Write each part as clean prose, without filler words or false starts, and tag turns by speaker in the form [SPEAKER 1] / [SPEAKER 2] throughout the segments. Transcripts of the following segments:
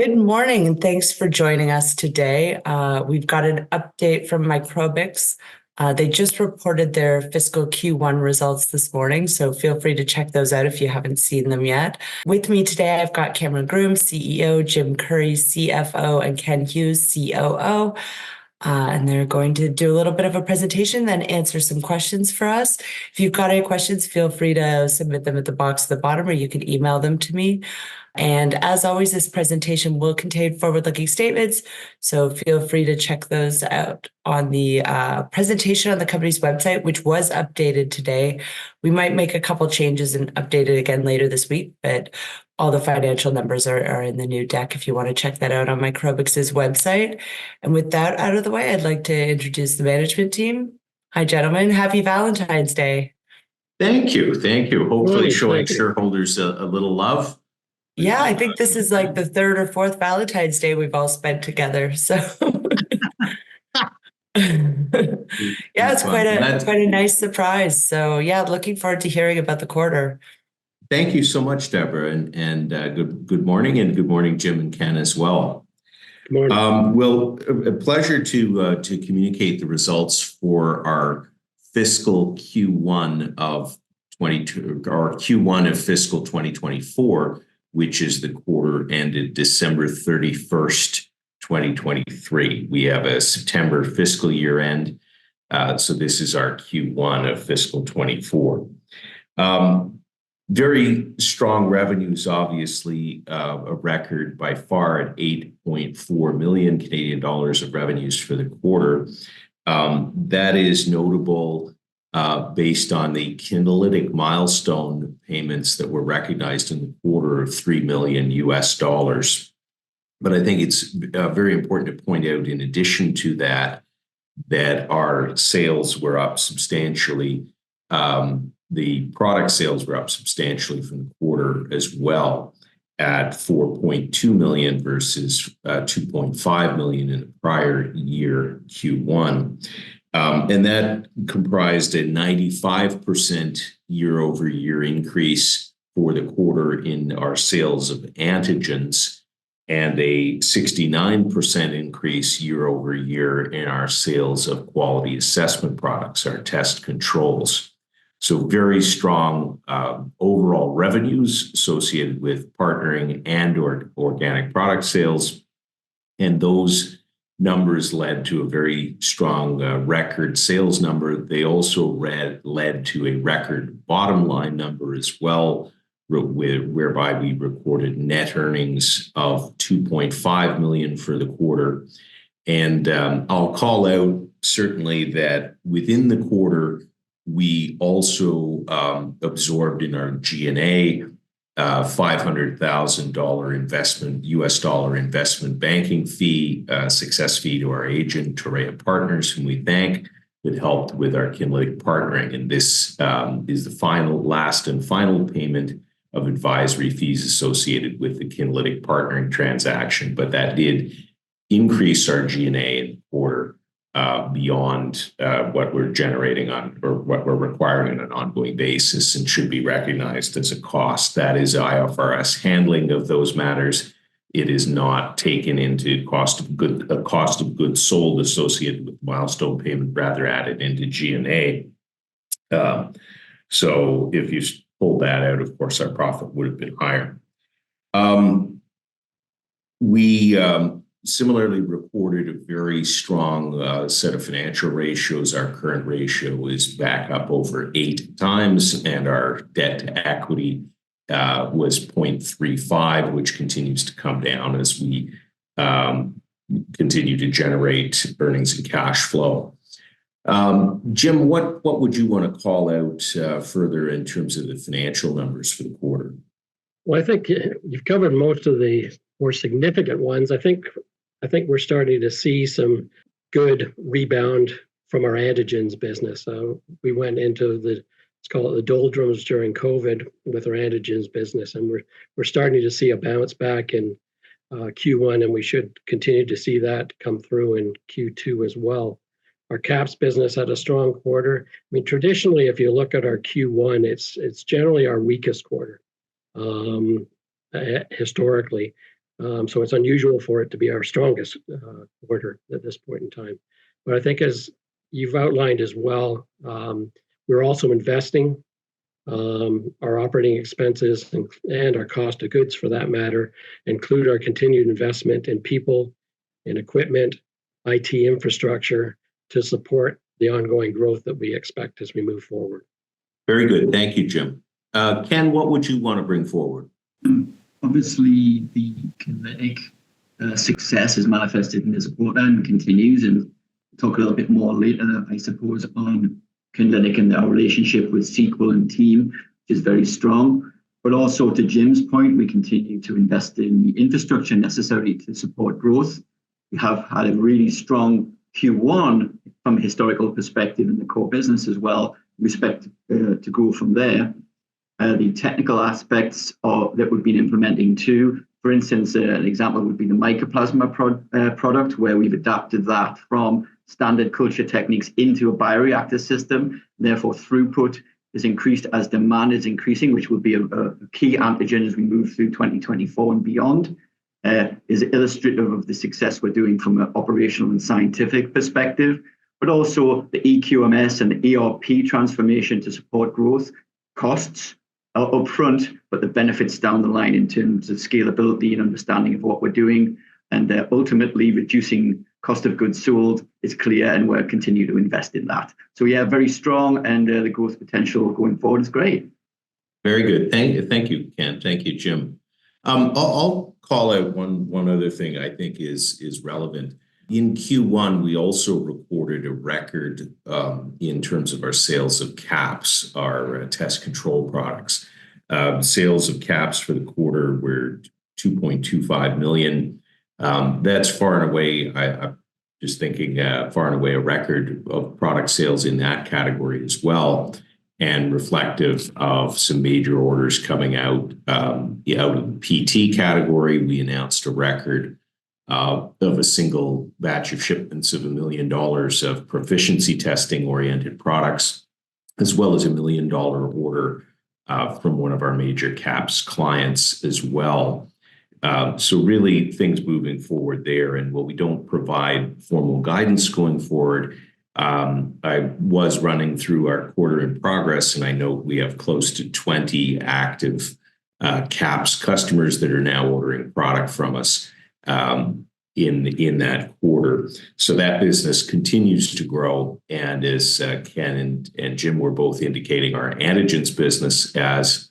[SPEAKER 1] Good morning, and thanks for joining us today. We've got an update from Microbix. They just reported their fiscal Q1 results this morning, so feel free to check those out if you haven't seen them yet. With me today, I've got Cameron Groom, CEO, Jim Curry, CFO, and Ken Hughes, COO. And they're going to do a little bit of a presentation, then answer some questions for us. If you've got any questions, feel free to submit them at the box at the bottom, or you can email them to me. And as always, this presentation will contain forward-looking statements, so feel free to check those out on the presentation on the company's website, which was updated today. We might make a couple changes and update it again later this week, but all the financial numbers are in the new deck if you want to check that out on Microbix's website. And with that out of the way, I'd like to introduce the management team. Hi, gentlemen. Happy Valentine's Day.
[SPEAKER 2] Thank you. Thank you. Hopefully showing
[SPEAKER 3] Thank you.
[SPEAKER 2] shareholders a little love.
[SPEAKER 1] Yeah, I think this is like the third or fourth Valentine's Day we've all spent together. So yeah, it's quite a nice surprise. So yeah, looking forward to hearing about the quarter.
[SPEAKER 2] Thank you so much, Deborah, and good morning, and good morning, Jim and Ken as well.
[SPEAKER 3] Good morning.
[SPEAKER 2] Well, a pleasure to communicate the results for our fiscal Q1 of 22 or Q1 of fiscal 2024. Which is the quarter ended December 31st, 2023. We have a September fiscal year end, so this is our Q1 of fiscal 24. Very strong revenues, obviously, a record by far at 8.4 million Canadian dollars of revenues for the quarter. That is notable based on the Kinlytic milestone payments that were recognized in the quarter of $3 million US. But I think it's very important to point out, in addition to that, that our sales were up substantially. The product sales were up substantially from the quarter as well, at 4.2 million versus 2.5 million in the prior year Q1. And that comprised a 95% year-over-year increase for the quarter in our sales of antigens, and a 69% increase year-over-year in our sales of quality assessment products, our test controls. So very strong overall revenues associated with partnering and organic product sales, and those numbers led to a very strong record sales number. They also led to a record bottom line number as well, whereby we recorded net earnings of 2.5 million for the quarter. And I'll call out certainly that within the quarter, we also absorbed in our G&A $500,000 investment, US dollar investment banking fee, success fee to our agent, Torreya Partners, whom we thank, that helped with our Kinlytic partnering. And this is the last and final payment of advisory fees associated with the Kinlytic partnering transaction. But that did increase our G&A in the quarter beyond what we're generating on, or what we're requiring on an ongoing basis, and should be recognized as a cost. That is IFRS handling of those matters. It is not taken into cost of goods sold associated with milestone payment, rather added into G&A. So if you pull that out, of course, our profit would have been higher. We similarly reported a very strong set of financial ratios. Our current ratio is back up over 8 times, and our debt to equity was 0.35, which continues to come down as we continue to generate earnings and cash flow. Jim, what would you want to call out further in terms of the financial numbers for the quarter?
[SPEAKER 3] Well, I think you've covered most of the more significant ones. I think we're starting to see some good rebound from our antigens business. We went into let's call it the doldrums during COVID with our antigens business, and we're starting to see a bounce back in Q1, and we should continue to see that come through in Q2 as well. Our caps business had a strong quarter. I mean, traditionally, if you look at our Q1, it's generally our weakest quarter historically. So it's unusual for it to be our strongest quarter at this point in time. But I think as you've outlined as well, we're also investing. Our operating expenses and our cost of goods, for that matter, include our continued investment in people, in equipment, IT infrastructure to support the ongoing growth that we expect as we move forward.
[SPEAKER 2] Very good. Thank you, Jim. Ken, what would you want to bring forward?
[SPEAKER 4] Obviously, the Kinlytic success is manifested in this quarter and continues, and we'll talk a little bit more later, I suppose, on Kinlytic and our relationship with Sequel and team, which is very strong. But also, to Jim's point, we continue to invest in the infrastructure necessary to support growth. We have had a really strong Q1 from a historical perspective in the core business as well. We expect to go from there. The technical aspects that we've been implementing too. For instance, an example would be the mycoplasma product, where we've adapted that from standard culture techniques into a bioreactor system. Therefore, throughput is increased as demand is increasing, which will be a key antigen as we move through 2024 and beyond. Is illustrative of the success we're doing from an operational and scientific perspective, but also the EQMS and the ERP transformation to support growth. Costs are upfront, but the benefits down the line in terms of scalability and understanding of what we're doing, and ultimately reducing cost of goods sold is clear, and we'll continue to invest in that. So yeah, very strong, and the growth potential going forward is great.
[SPEAKER 2] Very good. Thank you, Ken. Thank you, Jim. I'll call out one other thing I think is relevant. In Q1, we also recorded a record in terms of our sales of caps, our test control products. Sales of caps for the quarter were $2.25 million. That's far and away, I'm just thinking, far and away a record of product sales in that category as well, and reflective of some major orders coming out of the PT category. We announced a record of a single batch of shipments of $1 million of proficiency testing oriented products, as well as $1 million order from one of our major caps clients as well. So really things moving forward there. And while we don't provide formal guidance going forward, I was running through our quarter in progress, and I know we have close to 20 active caps customers that are now ordering product from us in that quarter. So that business continues to grow. And as Ken and Jim were both indicating, our antigens business, as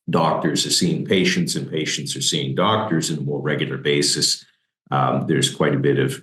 [SPEAKER 2] doctors are seeing patients and patients are seeing doctors on a more regular basis, there's quite a bit of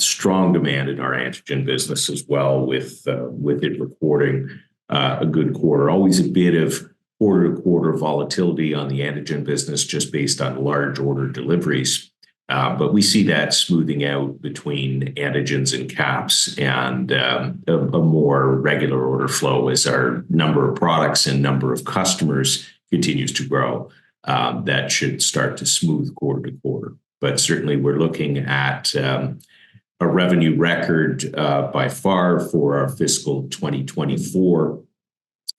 [SPEAKER 2] strong demand in our antigen business as well, with it recording a good quarter. Always a bit of quarter-to-quarter volatility on the antigen business just based on large order deliveries. But we see that smoothing out between antigens and caps, and a more regular order flow as our number of products and number of customers continues to grow. That should start to smooth quarter to quarter. But certainly we're looking at a revenue record by far for our fiscal 2024.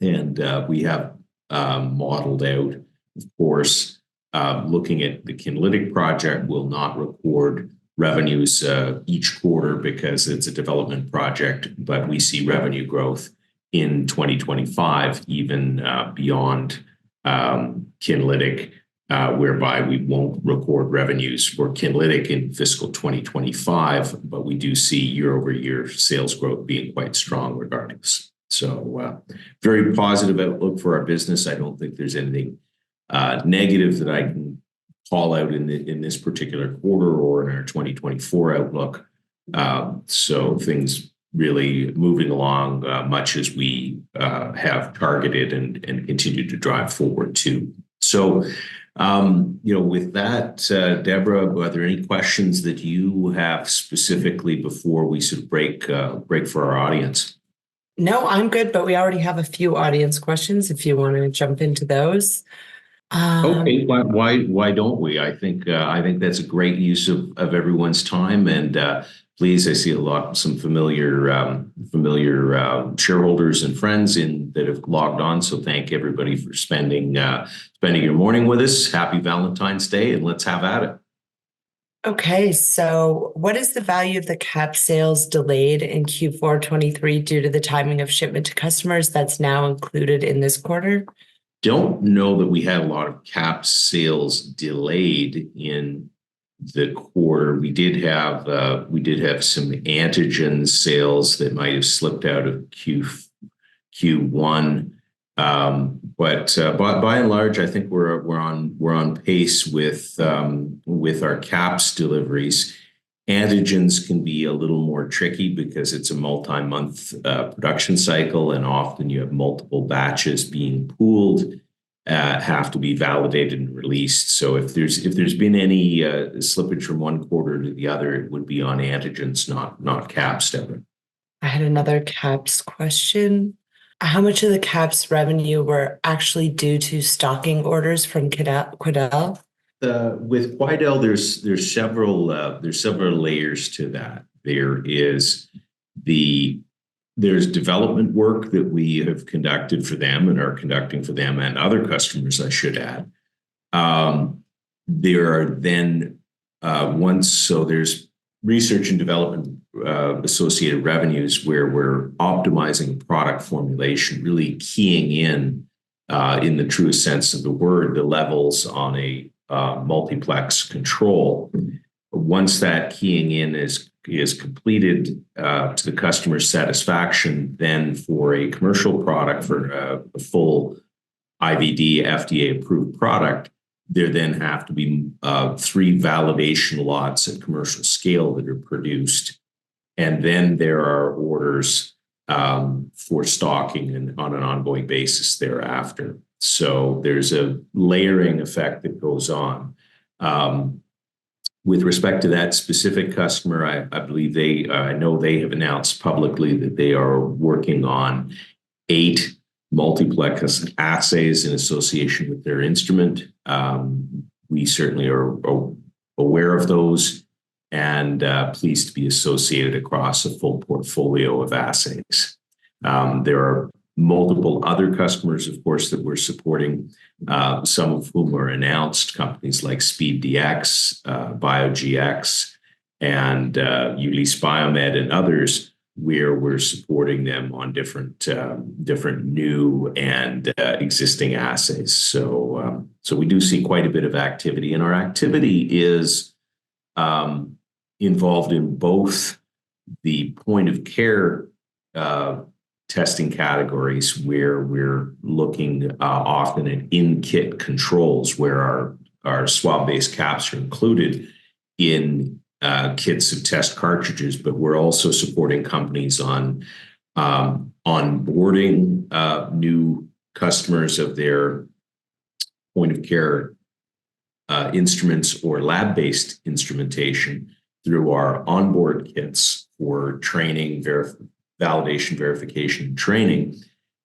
[SPEAKER 2] And we have modeled out, of course, looking at the Kinlytic project will not record revenues each quarter because it's a development project, but we see revenue growth in 2025, even beyond Kinlytic, whereby we won't record revenues for Kinlytic in fiscal 2025, but we do see year-over-year sales growth being quite strong regardless. So very positive outlook for our business. I don't think there's anything negative that I can call out in this particular quarter or in our 2024 outlook. So things really moving along much as we have targeted and continue to drive forward too. So, with that, Deborah, are there any questions that you have specifically before we sort of break for our audience?
[SPEAKER 1] No, I'm good, but we already have a few audience questions if you want to jump into those.
[SPEAKER 2] Okay, why don't we? I think that's a great use of everyone's time, and pleased. I see some familiar shareholders and friends that have logged on. So thank everybody for spending your morning with us. Happy Valentine's Day, and let's have at it.
[SPEAKER 1] Okay, so what is the value of the cap sales delayed in Q4 23 due to the timing of shipment to customers that's now included in this quarter?
[SPEAKER 2] Don't know that we had a lot of cap sales delayed in the quarter. We did have some antigen sales that might have slipped out of Q1. But by and large, I think we're on pace with our caps deliveries. Antigens can be a little more tricky because it's a multi-month production cycle, and often you have multiple batches being pooled, have to be validated and released. So if there's been any slippage from one quarter to the other, it would be on antigens, not caps, Devin.
[SPEAKER 1] I had another caps question. How much of the caps revenue were actually due to stocking orders from Quidel?
[SPEAKER 2] With Quidel, there's several layers to that. There's development work that we have conducted for them and are conducting for them and other customers, I should add. There are then there's research and development associated revenues where we're optimizing product formulation, really keying in the truest sense of the word, the levels on a multiplex control. Once that keying in is completed to the customer's satisfaction, then for a commercial product, for a full IVD FDA approved product, there then have to be 3 validation lots at commercial scale that are produced. And then there are orders for stocking and on an ongoing basis thereafter. So there's a layering effect that goes on. With respect to that specific customer, I believe I know they have announced publicly that they are working on 8 multiplex assays in association with their instrument. We certainly are aware of those and pleased to be associated across a full portfolio of assays. There are multiple other customers, of course, that we're supporting, some of whom are announced, companies like SpeedDX, BioGX, and Ulysse Biomed and others, where we're supporting them on different new and existing assays. So we do see quite a bit of activity, and our activity is involved in both the point of care testing categories, where we're looking often at in-kit controls, where our swab-based caps are included in kits of test cartridges, but we're also supporting companies on onboarding new customers of their point of care instruments or lab-based instrumentation through our onboard kits for training, validation, verification, and training.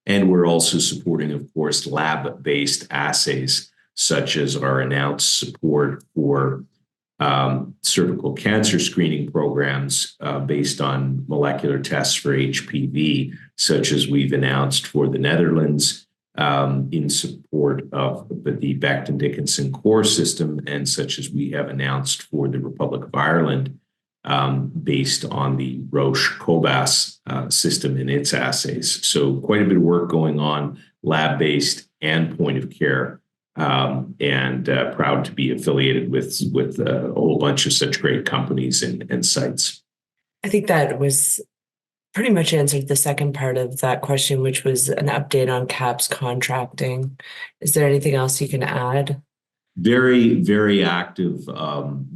[SPEAKER 2] And we're also supporting, of course, lab-based assays, such as our announced support for cervical cancer screening programs based on molecular tests for HPV, such as we've announced for the Netherlands in support of the Becton Dickinson core system, and such as we have announced for the Republic of Ireland based on the Roche Cobas system and its assays. So quite a bit of work going on, lab-based and point of care. And proud to be affiliated with a whole bunch of such great companies and sites.
[SPEAKER 1] I think that was pretty much answered the second part of that question, which was an update on CAPS contracting. Is there anything else you can add?
[SPEAKER 2] Very, very active.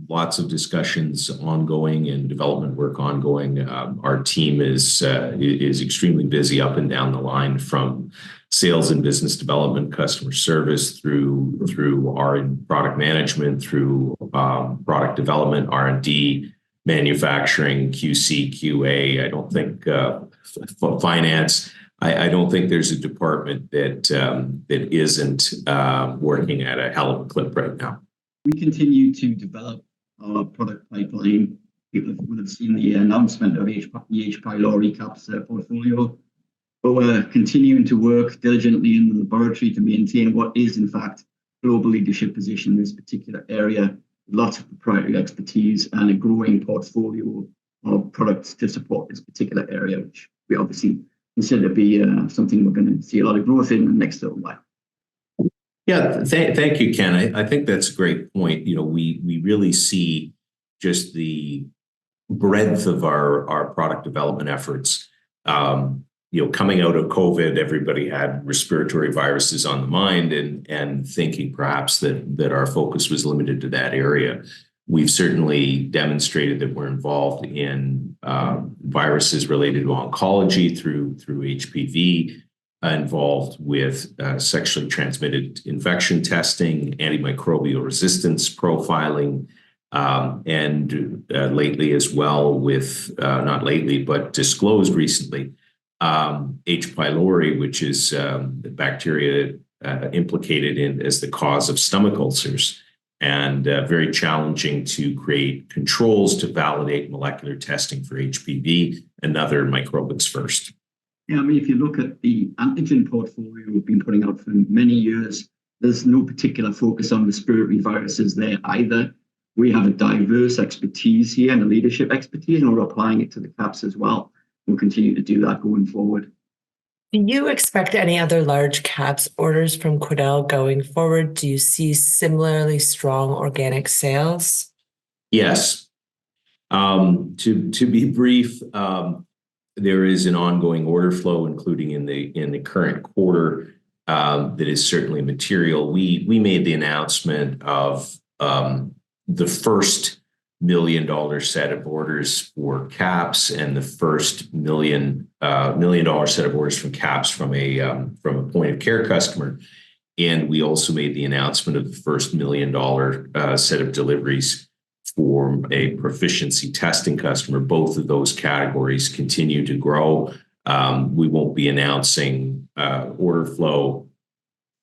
[SPEAKER 2] Lots of discussions ongoing and development work ongoing. Our team is extremely busy up and down the line, from sales and business development, customer service, through our product management, through product development, R&D, manufacturing, QC, QA. I don't think finance. I don't think there's a department that isn't working at a hell of a clip right now.
[SPEAKER 4] We continue to develop our product pipeline people would have seen the announcement of the H. pylori caps portfolio. But we're continuing to work diligently in the laboratory to maintain what is, in fact, global leadership position in this particular area. Lots of proprietary expertise and a growing portfolio of products to support this particular area, which we obviously consider to be something we're going to see a lot of growth in the next little while.
[SPEAKER 2] Yeah, thank you, Ken. I think that's a great point. We really see just the breadth of our product development efforts. Coming out of COVID, everybody had respiratory viruses on the mind and thinking perhaps that our focus was limited to that area. We've certainly demonstrated that we're involved in viruses related to oncology through HPV, involved with sexually transmitted infection testing, antimicrobial resistance profiling, and lately as well with, not lately, but disclosed recently, H. pylori, which is the bacteria implicated as the cause of stomach ulcers, and very challenging to create controls to validate molecular testing for HPV, another Microbix first.
[SPEAKER 4] Yeah, I mean, if you look at the antigen portfolio we've been putting out for many years, there's no particular focus on respiratory viruses there either. We have a diverse expertise here and a leadership expertise, and we're applying it to the caps as well. We'll continue to do that going forward.
[SPEAKER 1] Do you expect any other large caps orders from Quidel going forward? Do you see similarly strong organic sales?
[SPEAKER 2] Yes. To be brief, there is an ongoing order flow, including in the current quarter, that is certainly material. We made the announcement of the first $1 million set of orders for caps and the first $1 million set of orders from caps from a point of care customer. And we also made the announcement of the first $1 million set of deliveries for a proficiency testing customer. Both of those categories continue to grow. We won't be announcing order flow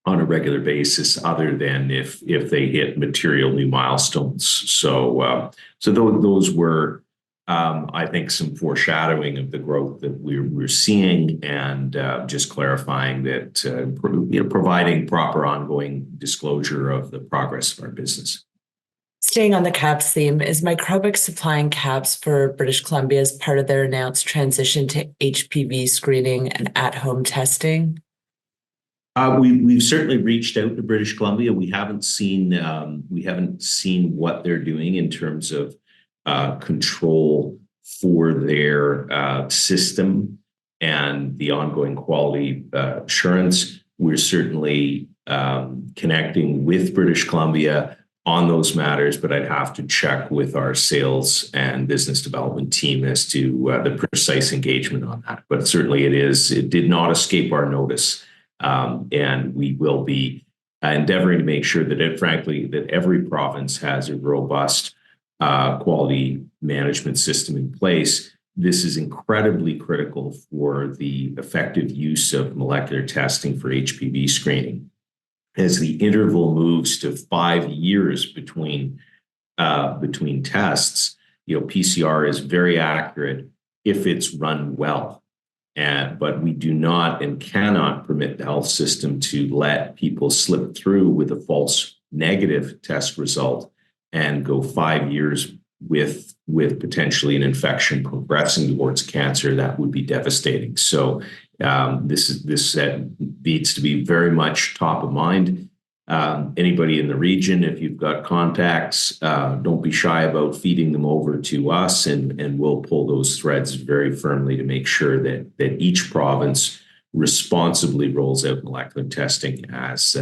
[SPEAKER 2] on a regular basis other than if they hit material new milestones. So those were, I think, some foreshadowing of the growth that we're seeing, and just clarifying that providing proper ongoing disclosure of the progress of our business.
[SPEAKER 1] Staying on the caps theme, is Microbix supplying caps for British Columbia as part of their announced transition to HPV screening and at-home testing?
[SPEAKER 2] We've certainly reached out to British Columbia. We haven't seen what they're doing in terms of control for their system and the ongoing quality assurance. We're certainly connecting with British Columbia on those matters, but I'd have to check with our sales and business development team as to the precise engagement on that. But certainly it did not escape our notice. And we will be endeavoring to make sure that that every province has a robust quality management system in place. This is incredibly critical for the effective use of molecular testing for HPV screening. As the interval moves to 5 years between tests, PCR is very accurate if it's run well. But we do not and cannot permit the health system to let people slip through with a false negative test result and go 5 years with potentially an infection progressing towards cancer. That would be devastating. So this needs to be very much top of mind. Anybody in the region, if you've got contacts, don't be shy about feeding them over to us, and we'll pull those threads very firmly to make sure that each province responsibly rolls out molecular testing as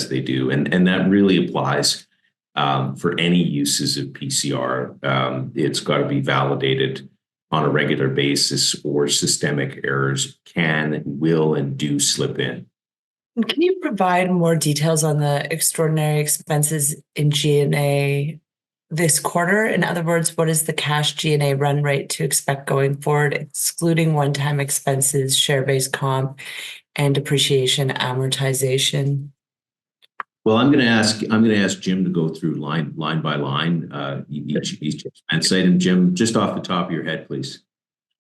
[SPEAKER 2] they do. And that really applies for any uses of PCR. It's got to be validated on a regular basis, or systemic errors will and do slip in.
[SPEAKER 1] Can you provide more details on the extraordinary expenses in G&A this quarter? In other words, what is the cash G&A run rate to expect going forward, excluding one-time expenses, share-based comp, and depreciation amortization?
[SPEAKER 2] Well, I'm going to ask Jim to go through line by line each expense item. Jim, just off the top of your head, please.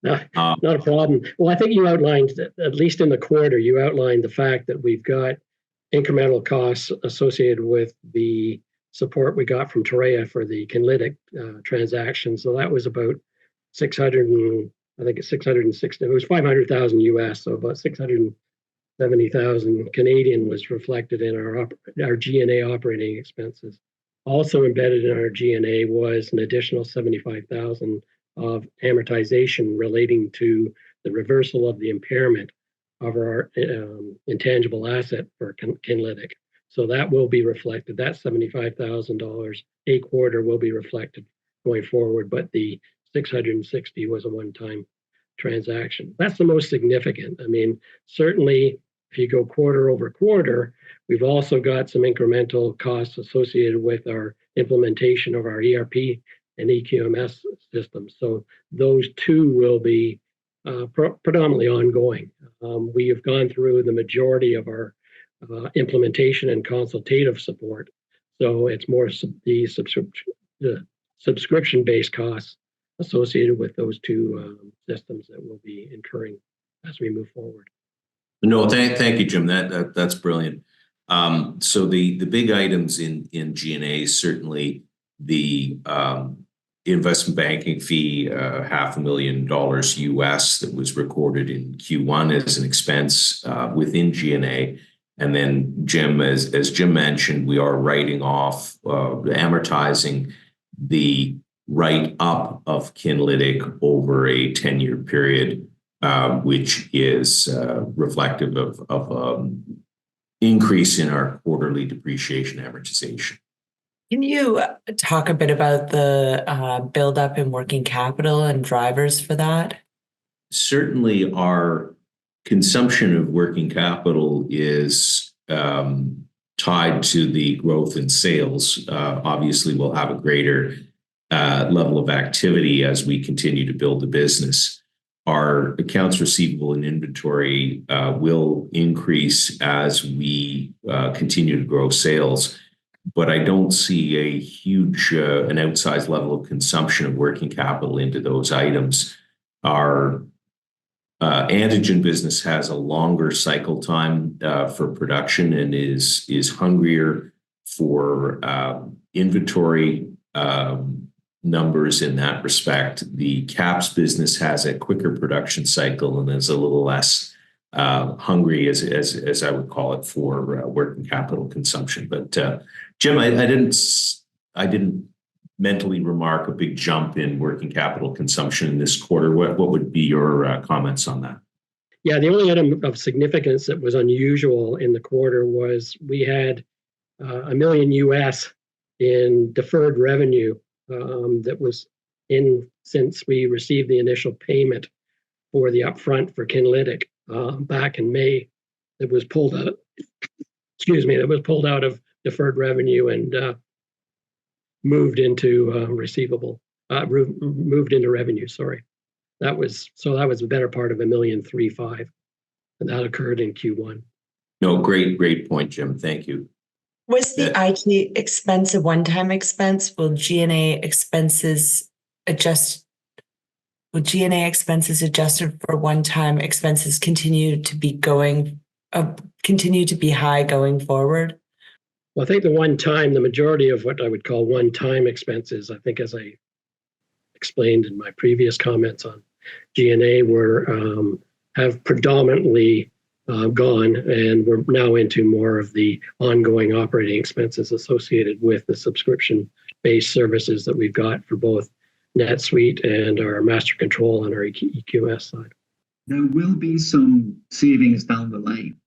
[SPEAKER 3] Not a problem. Well, I think you outlined, at least in the quarter, you outlined the fact that we've got incremental costs associated with the support we got from Torreya for the Kinlytic transaction. So that was about 600, I think it's 660. It was 500,000 US, so about 670,000 Canadian was reflected in our G&A operating expenses. Also embedded in our G&A was an additional 75,000 of amortization relating to the reversal of the impairment of our intangible asset for Kinlytic. So that will be reflected. That $75,000 a quarter will be reflected going forward, but the 660 was a one-time transaction. That's the most significant. I mean, certainly if you go quarter over quarter, we've also got some incremental costs associated with our implementation of our ERP and EQMS systems. So those two will be predominantly ongoing. We have gone through the majority of our implementation and consultative support. So it's more the subscription-based costs associated with those two systems that we'll be incurring as we move forward.
[SPEAKER 2] No, thank you, Jim. That's brilliant. So the big items in G&A, certainly the investment banking fee, $500,000 US that was recorded in Q1 as an expense within G&A. And then Jim, as Jim mentioned, we are writing off, amortizing the write-up of Kinlytic over a 10-year period, which is reflective of increase in our quarterly depreciation amortization.
[SPEAKER 1] Can you talk a bit about the buildup in working capital and drivers for that?
[SPEAKER 2] Certainly, our consumption of working capital is tied to the growth in sales. Obviously, we'll have a greater level of activity as we continue to build the business. Our accounts receivable and inventory will increase as we continue to grow sales. But I don't see a huge, an outsized level of consumption of working capital into those items. Our antigen business has a longer cycle time for production and is hungrier for inventory numbers in that respect. The caps business has a quicker production cycle and is a little less hungry, as I would call it, for working capital consumption. But Jim, I didn't mentally remark a big jump in working capital consumption in this quarter. What would be your comments on that?
[SPEAKER 3] Yeah, the only item of significance that was unusual in the quarter was we had $1 million US in deferred revenue that was in since we received the initial payment for the upfront for Kinlytic back in May. That was pulled out. That was pulled out of deferred revenue and moved into receivable. Moved into revenue. Sorry, that was the better part of $1.35 million, and that occurred in Q1.
[SPEAKER 2] No, great point, Jim. Thank you.
[SPEAKER 1] Was the IT expense a one-time expense? Will G&A expenses adjust? Will G&A expenses adjusted for one-time expenses continue to be high going forward?
[SPEAKER 3] Well, I think the majority of what I would call one-time expenses, I think as I explained in my previous comments on G&A, have predominantly gone, and we're now into more of the ongoing operating expenses associated with the subscription-based services that we've got for both NetSuite and our master control on our EQS side.
[SPEAKER 4] There will be some savings down the line.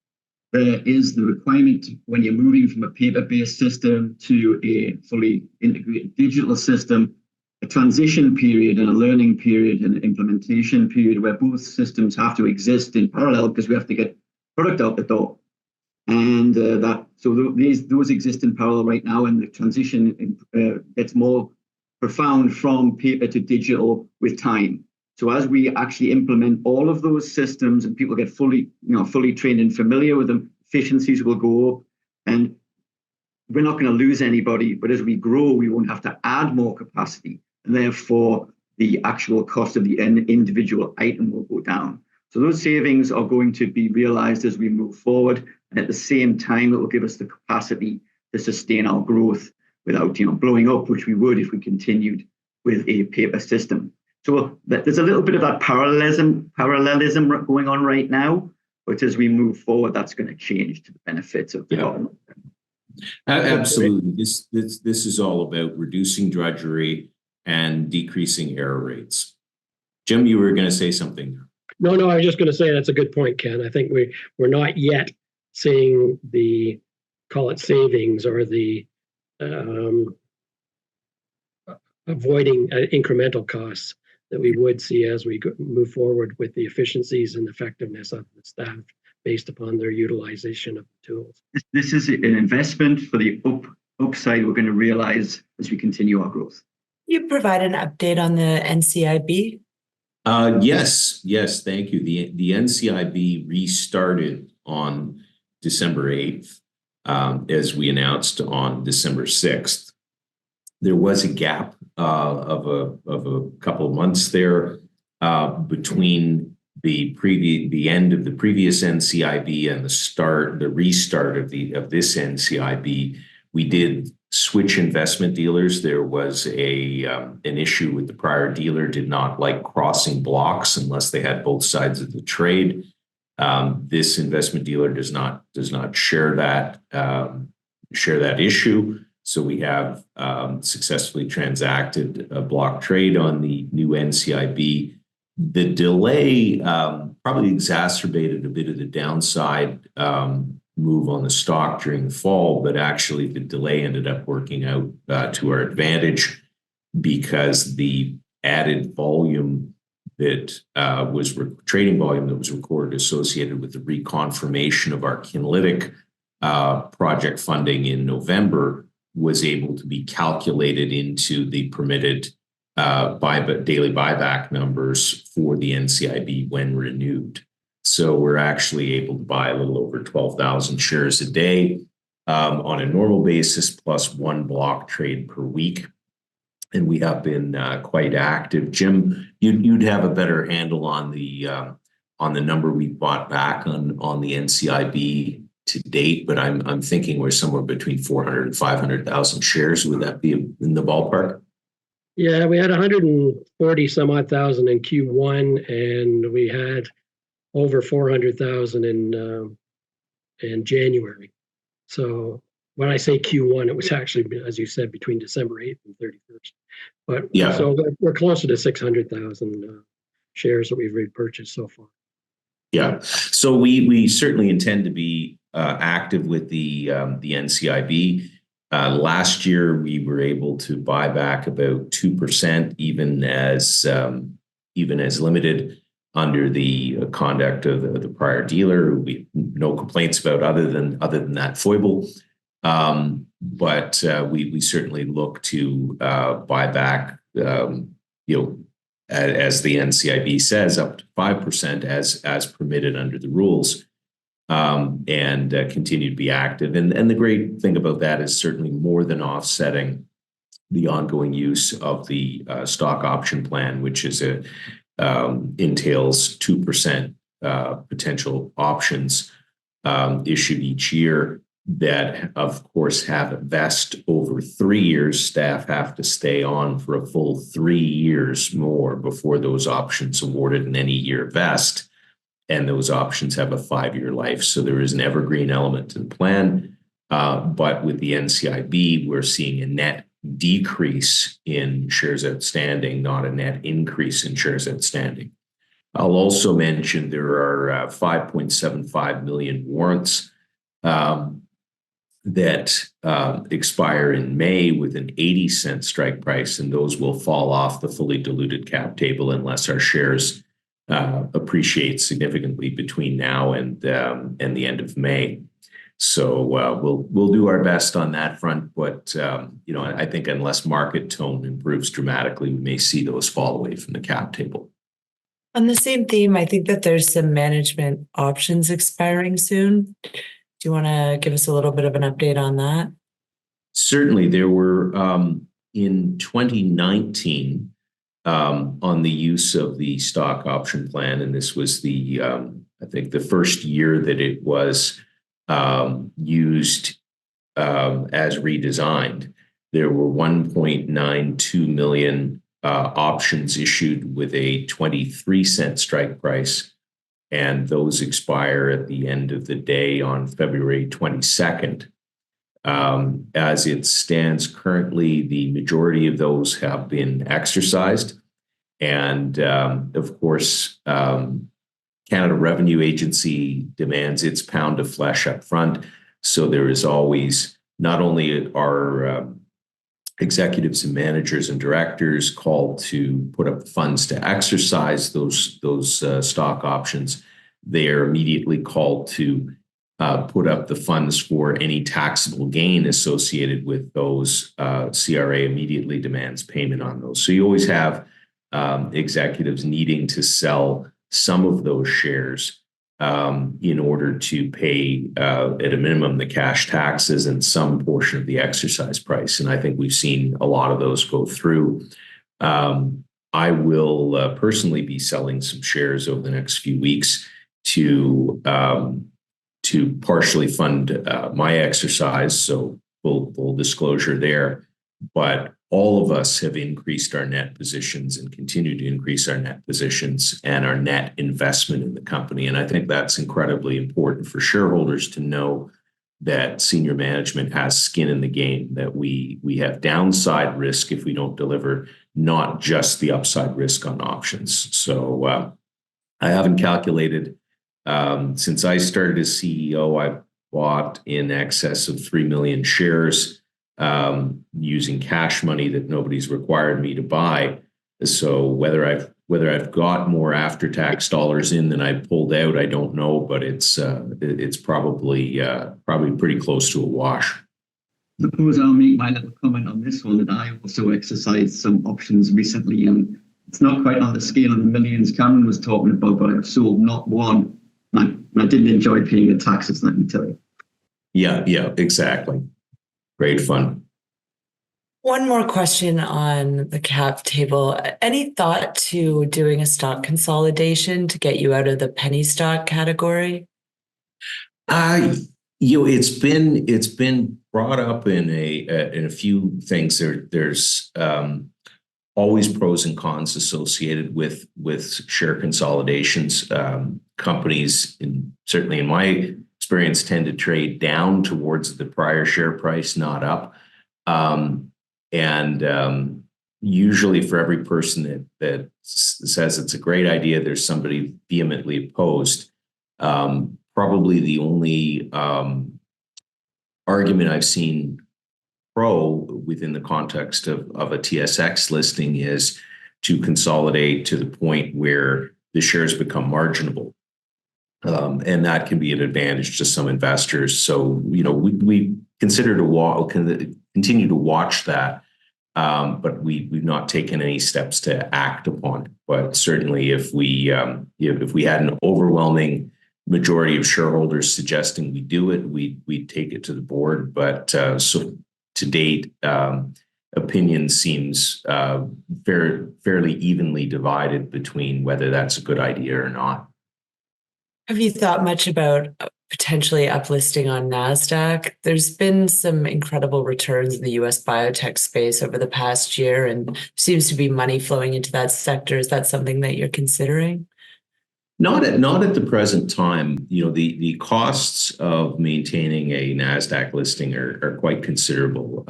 [SPEAKER 4] There is the requirement when you're moving from a paper-based system to a fully integrated digital system, a transition period and a learning period and an implementation period where both systems have to exist in parallel because we have to get product out the door. And those exist in parallel right now, and the transition gets more profound from paper to digital with time. So as we actually implement all of those systems and people get fully trained and familiar with them, efficiencies will go up. And we're not going to lose anybody, but as we grow, we won't have to add more capacity. And therefore, the actual cost of the individual item will go down. So those savings are going to be realized as we move forward. And at the same time, it will give us the capacity to sustain our growth without blowing up, which we would if we continued with a paper system. So there's a little bit of that parallelism going on right now. But as we move forward, that's going to change to the benefits of the government.
[SPEAKER 2] Absolutely. This is all about reducing drudgery and decreasing error rates. Jim, you were going to say something.
[SPEAKER 3] No, I was just going to say that's a good point, Ken. I think we're not yet seeing the, call it savings, or the avoiding incremental costs that we would see as we move forward with the efficiencies and effectiveness of the staff based upon their utilization of the tools.
[SPEAKER 4] This is an investment for the upside we're going to realize as we continue our growth.
[SPEAKER 1] You provide an update on the NCIB?
[SPEAKER 2] Yes, thank you. The NCIB restarted on December 8th, as we announced on December 6th. There was a gap of a couple of months there between the end of the previous NCIB and the restart of this NCIB. We did switch investment dealers. There was an issue with the prior dealer, did not like crossing blocks unless they had both sides of the trade. This investment dealer does not share that issue. So we have successfully transacted a block trade on the new NCIB. The delay probably exacerbated a bit of the downside move on the stock during the fall, but actually the delay ended up working out to our advantage, because the added volume that trading volume that was recorded associated with the reconfirmation of our Kinlytic project funding in November was able to be calculated into the permitted daily buyback numbers for the NCIB when renewed. So we're actually able to buy a little over 12,000 shares a day on a normal basis, plus one block trade per week. And we have been quite active. Jim, you'd have a better handle on the number we bought back on the NCIB to date, but I'm thinking we're somewhere between 400 and 500,000 shares. Would that be in the ballpark?
[SPEAKER 3] Yeah, we had 140 some odd thousand in Q1, and we had over 400,000 in January. So when I say Q1, it was actually, as you said, between December 8th and 31st. But yeah, so we're closer to 600,000 shares that we've repurchased so far.
[SPEAKER 2] Yeah, so we certainly intend to be active with the NCIB. Last year, we were able to buy back about 2%, even as limited under the conduct of the prior dealer. We no complaints about other than that foible. But we certainly look to buy back, as the NCIB says, up to 5% as permitted under the rules, and continue to be active. And the great thing about that is certainly more than offsetting the ongoing use of the stock option plan, which is entails 2% potential options issued each year that, of course, have vest over 3 years. Staff have to stay on for a full 3 years more before those options awarded in any year vest. And those options have a 5-year life. So there is an evergreen element to the plan. But with the NCIB, we're seeing a net decrease in shares outstanding, not a net increase in shares outstanding. I'll also mention there are 5.75 million warrants that expire in May with an 80-cent strike price, and those will fall off the fully diluted cap table unless our shares appreciate significantly between now and the end of May. So we'll do our best on that front, but I think unless market tone improves dramatically, we may see those fall away from the cap table.
[SPEAKER 1] On the same theme, I think that there's some management options expiring soon. Do you want to give us a little bit of an update on that?
[SPEAKER 2] Certainly, there were in 2019 on the use of the stock option plan, and this was the I think the first year that it was used as redesigned. There were 1.92 million options issued with a 23-cent strike price, and those expire at the end of the day on February 22nd. As it stands currently, the majority of those have been exercised. And of course, Canada Revenue Agency demands its pound of flesh up front. So there is always not only our executives and managers and directors called to put up funds to exercise those stock options, they are immediately called to put up the funds for any taxable gain associated with those. CRA immediately demands payment on those. So you always have executives needing to sell some of those shares in order to pay at a minimum the cash taxes and some portion of the exercise price. And I think we've seen a lot of those go through. I will personally be selling some shares over the next few weeks to partially fund my exercise. So full disclosure there. But all of us have increased our net positions and continue to increase our net positions and our net investment in the company. And I think that's incredibly important for shareholders to know that senior management has skin in the game, that we have downside risk if we don't deliver, not just the upside risk on options. So I haven't calculated. Since I started as CEO, I've bought in excess of 3 million shares using cash money that nobody's required me to buy. So whether I've got more after-tax dollars in than I pulled out, I don't know, but it's probably pretty close to a wash.
[SPEAKER 4] I suppose I'll make my little comment on this one, that I also exercised some options recently, and it's not quite on the scale of the millions Cameron was talking about, but I've sold not one. And I didn't enjoy paying the taxes, let me tell you.
[SPEAKER 2] Yeah, exactly. Great fun.
[SPEAKER 1] One more question on the cap table. Any thought to doing a stock consolidation to get you out of the penny stock category?
[SPEAKER 2] It's been brought up in a few things. There's always pros and cons associated with share consolidations. Companies, certainly in my experience, tend to trade down towards the prior share price, not up. And usually for every person that says it's a great idea, there's somebody vehemently opposed. Probably the only argument I've seen pro within the context of a TSX listing is to consolidate to the point where the shares become marginable. And that can be an advantage to some investors. So, we consider to continue to watch that, but we've not taken any steps to act upon it. But certainly, if we had an overwhelming majority of shareholders suggesting we do it, we'd take it to the board. But so to date, opinion seems fairly evenly divided between whether that's a good idea or not.
[SPEAKER 1] Have you thought much about potentially uplisting on NASDAQ? There's been some incredible returns in the US biotech space over the past year, and seems to be money flowing into that sector. Is that something that you're considering?
[SPEAKER 2] Not at the present time. The costs of maintaining a NASDAQ listing are quite considerable.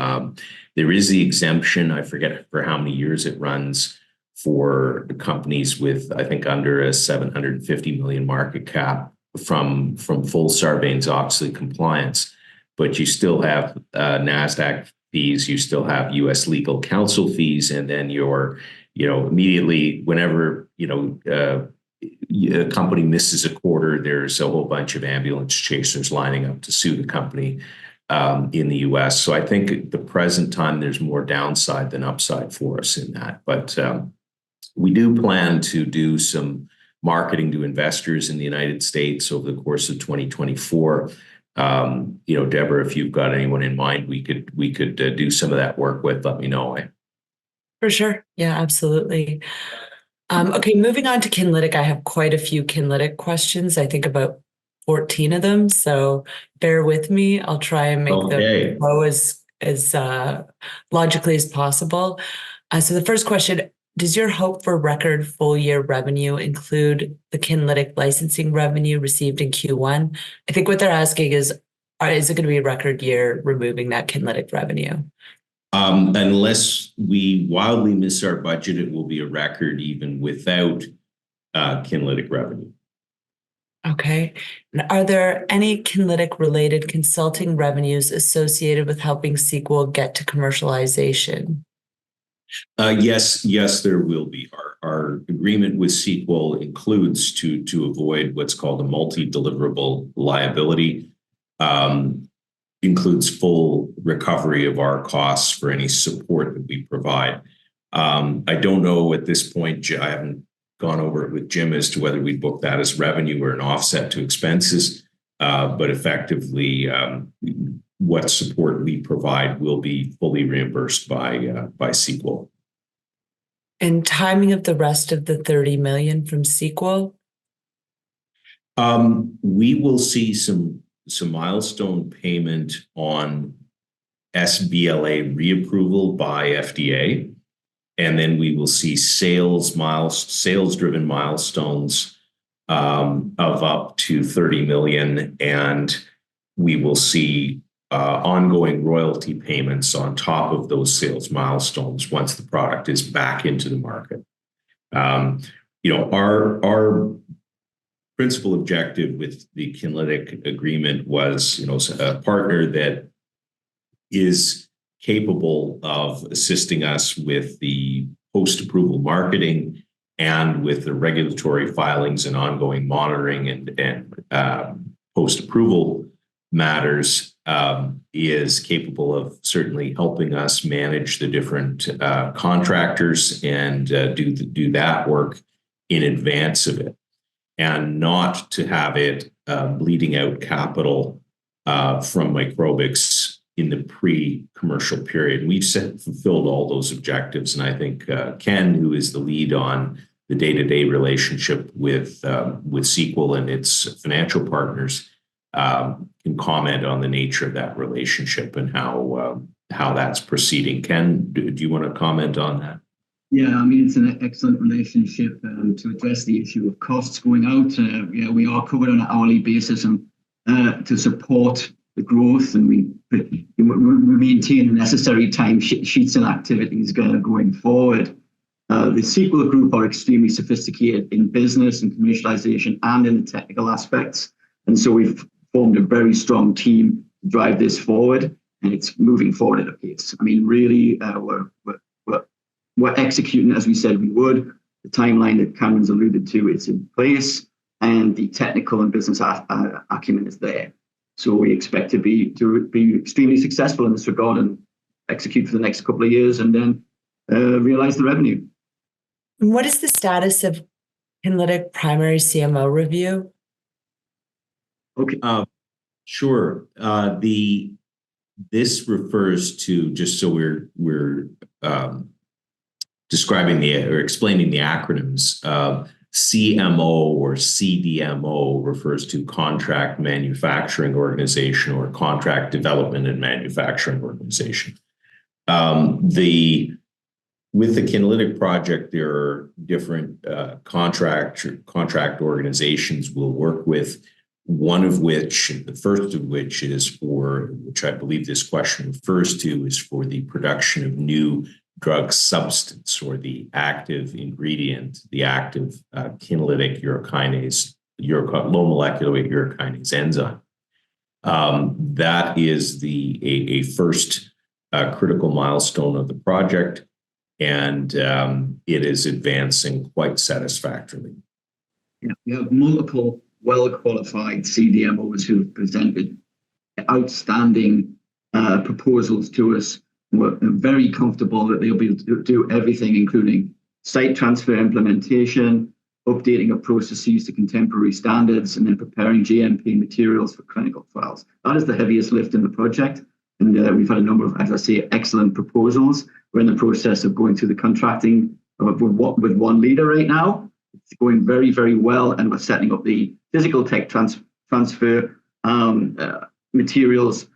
[SPEAKER 2] There is the exemption, I forget for how many years it runs, for companies with, I think, under a 750 million market cap from full Sarbanes-Oxley compliance. But you still have NASDAQ fees, you still have US legal counsel fees, and then immediately whenever, a company misses a quarter, there's a whole bunch of ambulance chasers lining up to sue the company in the US. So I think at the present time, there's more downside than upside for us in that. But we do plan to do some marketing to investors in the United States over the course of 2024. Deborah, if you've got anyone in mind, we could do some of that work with. Let me know.
[SPEAKER 1] For sure. Yeah, absolutely. Okay, moving on to Kinlytic. I have quite a few Kinlytic questions. I think about 14 of them. So bear with me. I'll try and make them go as logically as possible. So the first question, does your hope for record full year revenue include the Kinlytic licensing revenue received in Q1? I think what they're asking is it going to be a record year removing that Kinlytic revenue?
[SPEAKER 2] Unless we wildly miss our budget, it will be a record even without Kinlytic revenue.
[SPEAKER 1] Okay. And are there any Kinlytic related consulting revenues associated with helping Sequel get to commercialization?
[SPEAKER 2] Yes, there will be. Our agreement with Sequel includes to avoid what's called a multi-deliverable liability. Includes full recovery of our costs for any support that we provide. I don't know at this point, I haven't gone over it with Jim as to whether we book that as revenue or an offset to expenses, but effectively what support we provide will be fully reimbursed by Sequel.
[SPEAKER 1] And timing of the rest of the $30 million from Sequel?
[SPEAKER 2] We will see some milestone payment on SBLA reapproval by FDA, and then we will see sales-driven milestones of up to $30 million, and we will see ongoing royalty payments on top of those sales milestones once the product is back into the market. Our principal objective with the Kinlytic agreement was, a partner that is capable of assisting us with the post-approval marketing and with the regulatory filings and ongoing monitoring and post-approval matters, is capable of certainly helping us manage the different contractors and do that work in advance of it, and not to have it bleeding out capital from Microbix in the pre-commercial period. We've fulfilled all those objectives, and I think Ken, who is the lead on the day-to-day relationship with Sequel and its financial partners, can comment on the nature of that relationship and how that's proceeding. Ken, do you want to comment on that?
[SPEAKER 4] Yeah, it's an excellent relationship to address the issue of costs going out. We are covered on an hourly basis and to support the growth, and we maintain the necessary time sheets and activities going forward. The Sequel group are extremely sophisticated in business and commercialization and in the technical aspects, and so we've formed a very strong team to drive this forward, and it's moving forward at a pace. Really, we're executing as we said we would. The timeline that Cameron's alluded to is in place, and the technical and business acumen is there. So we expect to be extremely successful in this regard and execute for the next couple of years, and then realize the revenue.
[SPEAKER 1] And what is the status of Kinlytic primary CMO review?
[SPEAKER 2] Okay, sure. This refers to, just so we're describing or explaining the acronyms. CMO or CDMO refers to Contract Manufacturing Organization or Contract Development and Manufacturing Organization. With the Kinlytic project, there are different contract organizations we'll work with. The first of which is which I believe this question refers to, is for the production of new drug substance or the active ingredient, the active Kinlytic urokinase, low molecular weight urokinase enzyme. That is a first critical milestone of the project, and it is advancing quite satisfactorily.
[SPEAKER 4] Yeah, we have multiple well-qualified CDMOs who have presented outstanding proposals to us. We're very comfortable that they'll be able to do everything, including site transfer implementation, updating of processes to contemporary standards, and then preparing GMP materials for clinical trials. That is the heaviest lift in the project. And we've had a number of, as I say, excellent proposals. We're in the process of going through the contracting with one leader right now. It's going very, very well, and we're setting up the physical tech transfer materials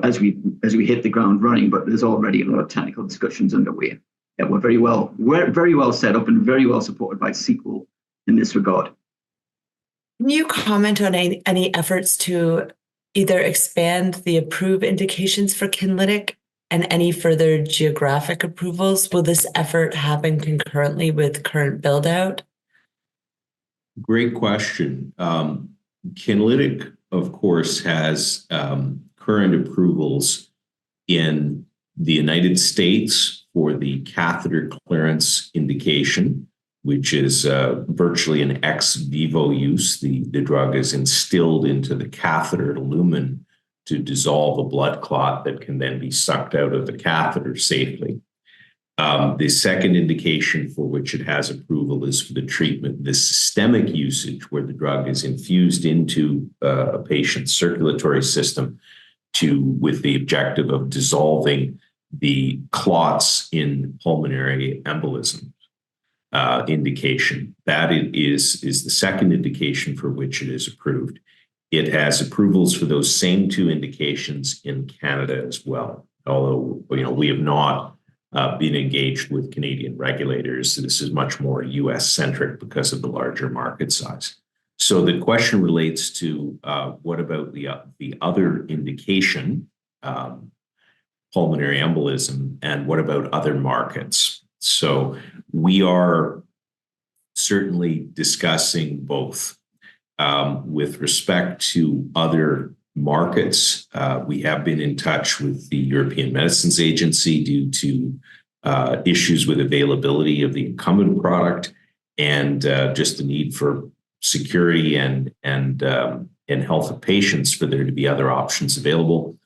[SPEAKER 4] as we hit the ground running. But there's already a lot of technical discussions underway. Yeah, we're very well set up and very well supported by SQL in this regard.
[SPEAKER 1] Can you comment on any efforts to either expand the approved indications for Kinlytic and any further geographic approvals? Will this effort happen concurrently with current build out?
[SPEAKER 2] Great question. Kinlytic, of course, has current approvals in the United States for the catheter clearance indication, which is virtually an ex vivo use. The drug is instilled into the catheter lumen to dissolve a blood clot that can then be sucked out of the catheter safely. The second indication for which it has approval is for the treatment, the systemic usage, where the drug is infused into a patient's circulatory system with the objective of dissolving the clots in pulmonary embolism indication. That is the second indication for which it is approved. It has approvals for those same two indications in Canada as well. Although we have not been engaged with Canadian regulators, this is much more US centric because of the larger market size. So the question relates to what about the other indication, pulmonary embolism, and what about other markets? So we are certainly discussing both. With respect to other markets, we have been in touch with the European Medicines Agency due to issues with availability of the incumbent product and just the need for security and health of patients for there to be other options available.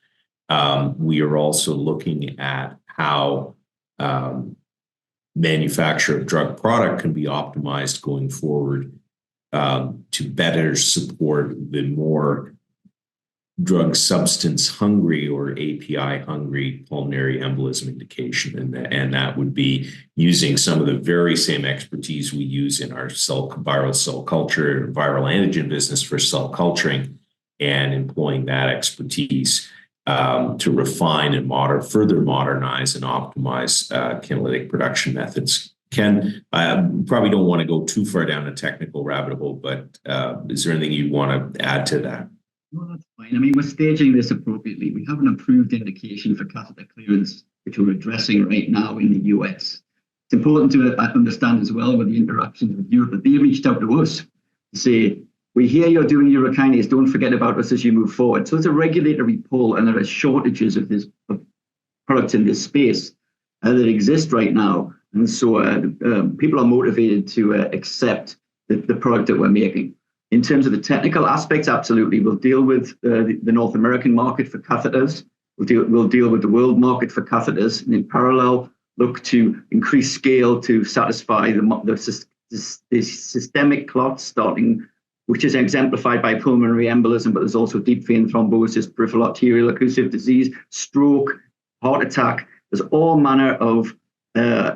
[SPEAKER 2] We are also looking at how manufacture of drug product can be optimized going forward to better support the more drug substance hungry or API hungry pulmonary embolism indication. And that would be using some of the very same expertise we use in our viral cell culture, viral antigen business for cell culturing, and employing that expertise to refine and further modernize and optimize Kinlytic production methods. Ken, I probably don't want to go too far down a technical rabbit hole, but is there anything you want to add to that?
[SPEAKER 4] No, that's fine. I mean, we're staging this appropriately. We have an approved indication for catheter clearance, which we're addressing right now in the US. It's important to understand as well with the interactions with Europe that they reached out to us to say, we hear you're doing urokinase, don't forget about us as you move forward. So it's a regulatory pull, and there are shortages of products in this space that exist right now. And so people are motivated to accept the product that we're making. In terms of the technical aspects, absolutely. We'll deal with the North American market for catheters. We'll deal with the world market for catheters. And in parallel, look to increase scale to satisfy the systemic clots which is exemplified by pulmonary embolism, but there's also deep vein thrombosis, peripheral arterial occlusive disease, stroke, heart attack. There's all manner of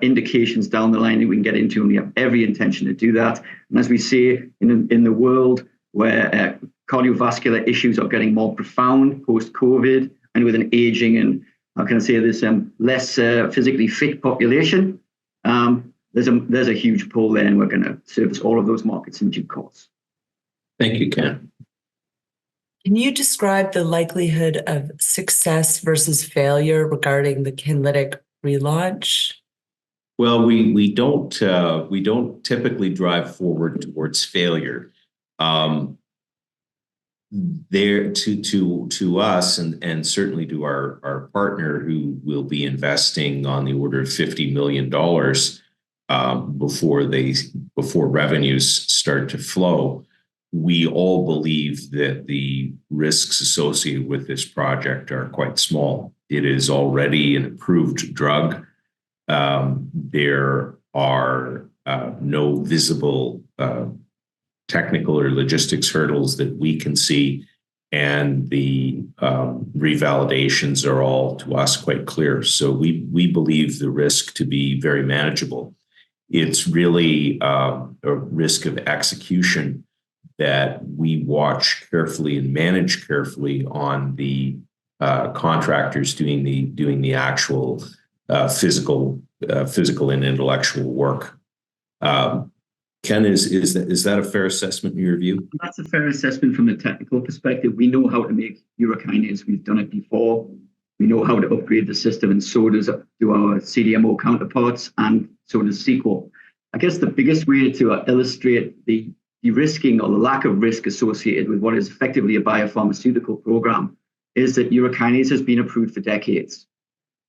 [SPEAKER 4] indications down the line that we can get into, and we have every intention to do that. And as we say, in the world where cardiovascular issues are getting more profound post-COVID, and with an aging and, how can I say this, less physically fit population, there's a huge pull there, and we're going to service all of those markets in due course.
[SPEAKER 2] Thank you, Ken.
[SPEAKER 1] Can you describe the likelihood of success versus failure regarding the Kinlytic relaunch?
[SPEAKER 2] Well, we don't typically drive forward towards failure. There to us and certainly to our partner, who will be investing on the order of $50 million before revenues start to flow. We all believe that the risks associated with this project are quite small. It is already an approved drug. There are no visible technical or logistics hurdles that we can see, and the revalidations are all to us quite clear. So we believe the risk to be very manageable. It's really a risk of execution that we watch carefully and manage carefully on the contractors doing the actual physical and intellectual work. Ken, is that a fair assessment in your view?
[SPEAKER 4] That's a fair assessment from a technical perspective. We know how to make urokinase. We've done it before. We know how to upgrade the system, and so do our CDMO counterparts, and so does Sequel. I guess the biggest way to illustrate the de-risking or the lack of risk associated with what is effectively a biopharmaceutical program is that urokinase has been approved for decades.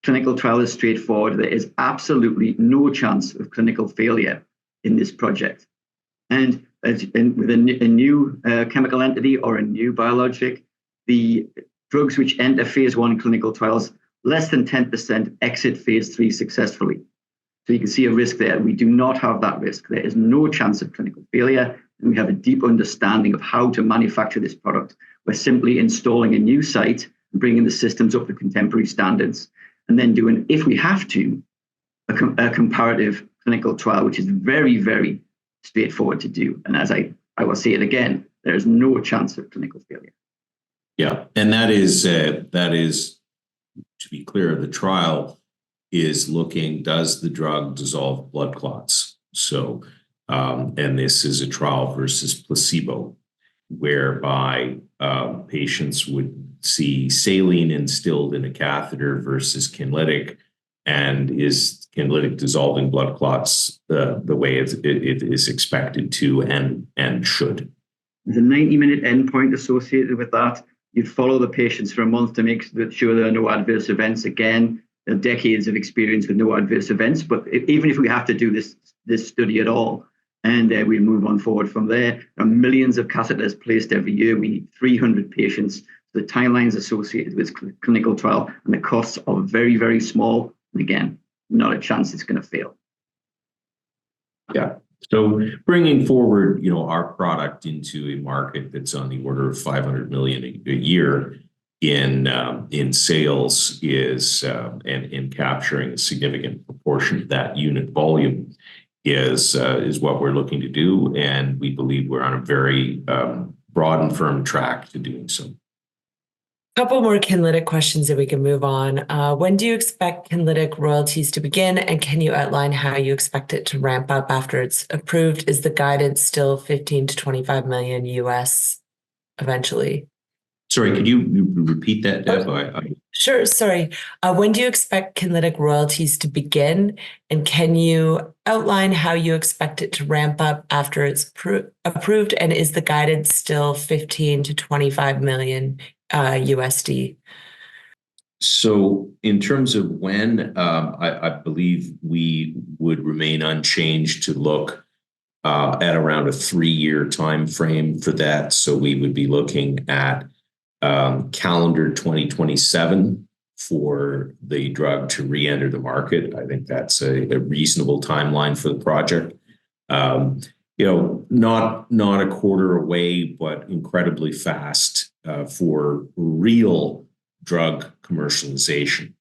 [SPEAKER 4] Clinical trial is straightforward. There is absolutely no chance of clinical failure in this project. And with a new chemical entity or a new biologic, the drugs which enter phase 1 clinical trials, less than 10% exit phase 3 successfully. So you can see a risk there. We do not have that risk. There is no chance of clinical failure, and we have a deep understanding of how to manufacture this product. We're simply installing a new site and bringing the systems up to contemporary standards, and then doing, if we have to, a comparative clinical trial, which is very, very straightforward to do. And as I will say it again, there is no chance of clinical failure.
[SPEAKER 2] Yeah, and that is, to be clear, the trial is looking, does the drug dissolve blood clots? So, and this is a trial versus placebo, whereby patients would see saline instilled in a catheter versus Kinlytic, and is Kinlytic dissolving blood clots the way it is expected to and should.
[SPEAKER 4] There's a 90-minute endpoint associated with that. You'd follow the patients for a month to make sure there are no adverse events. Again, there are decades of experience with no adverse events, but even if we have to do this study at all, and we move on forward from there, there are millions of catheters placed every year. We need 300 patients. The timelines associated with clinical trial and the costs are very, very small. And again, not a chance it's going to fail.
[SPEAKER 2] Yeah. So bringing forward, our product into a market that's on the order of 500 million a year in sales is and capturing a significant proportion of that unit volume is what we're looking to do, and we believe we're on a very broad and firm track to doing so.
[SPEAKER 1] Couple more Kinlytic questions that we can move on. When do you expect Kinlytic royalties to begin, and can you outline how you expect it to ramp up after it's approved? Is the guidance still 15 to 25 million US eventually?
[SPEAKER 2] Sorry, could you repeat that, Deb?
[SPEAKER 1] Sure, sorry. When do you expect Kinlytic royalties to begin, and can you outline how you expect it to ramp up after it's approved, and is the guidance still 15 to 25 million USD?
[SPEAKER 2] So in terms of when, I believe we would remain unchanged to look at around a 3-year time frame for that. So we would be looking at calendar 2027 for the drug to re-enter the market. I think that's a reasonable timeline for the project. Not a quarter away, but incredibly fast for real drug commercialization.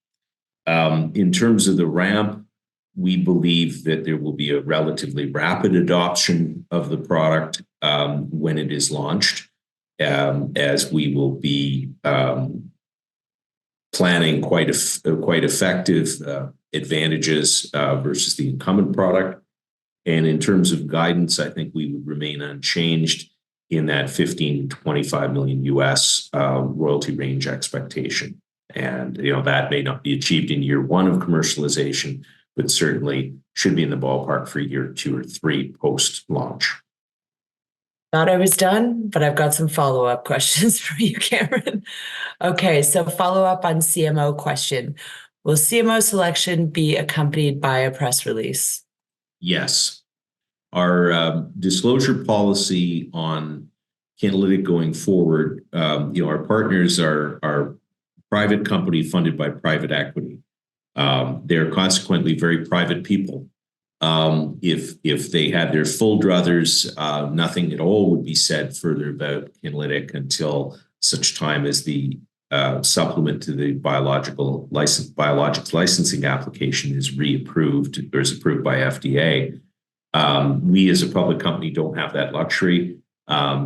[SPEAKER 2] In terms of the ramp, we believe that there will be a relatively rapid adoption of the product when it is launched, as we will be planning quite effective advantages versus the incumbent product. And in terms of guidance, I think we would remain unchanged in that 15 to 25 million US royalty range expectation. And that may not be achieved in year 1 of commercialization, but certainly should be in the ballpark for year 2 or 3 post-launch.
[SPEAKER 1] Thought I was done, but I've got some follow-up questions for you, Cameron. Okay, so follow-up on CMO question. Will CMO selection be accompanied by a press release?
[SPEAKER 2] Yes. Our disclosure policy on Kinlytic going forward, our partners are private company funded by private equity. They're consequently very private people. If they had their full druthers, nothing at all would be said further about Kinlytic until such time as the supplement to the biologics licensing application is reapproved or is approved by FDA. We as a public company don't have that luxury.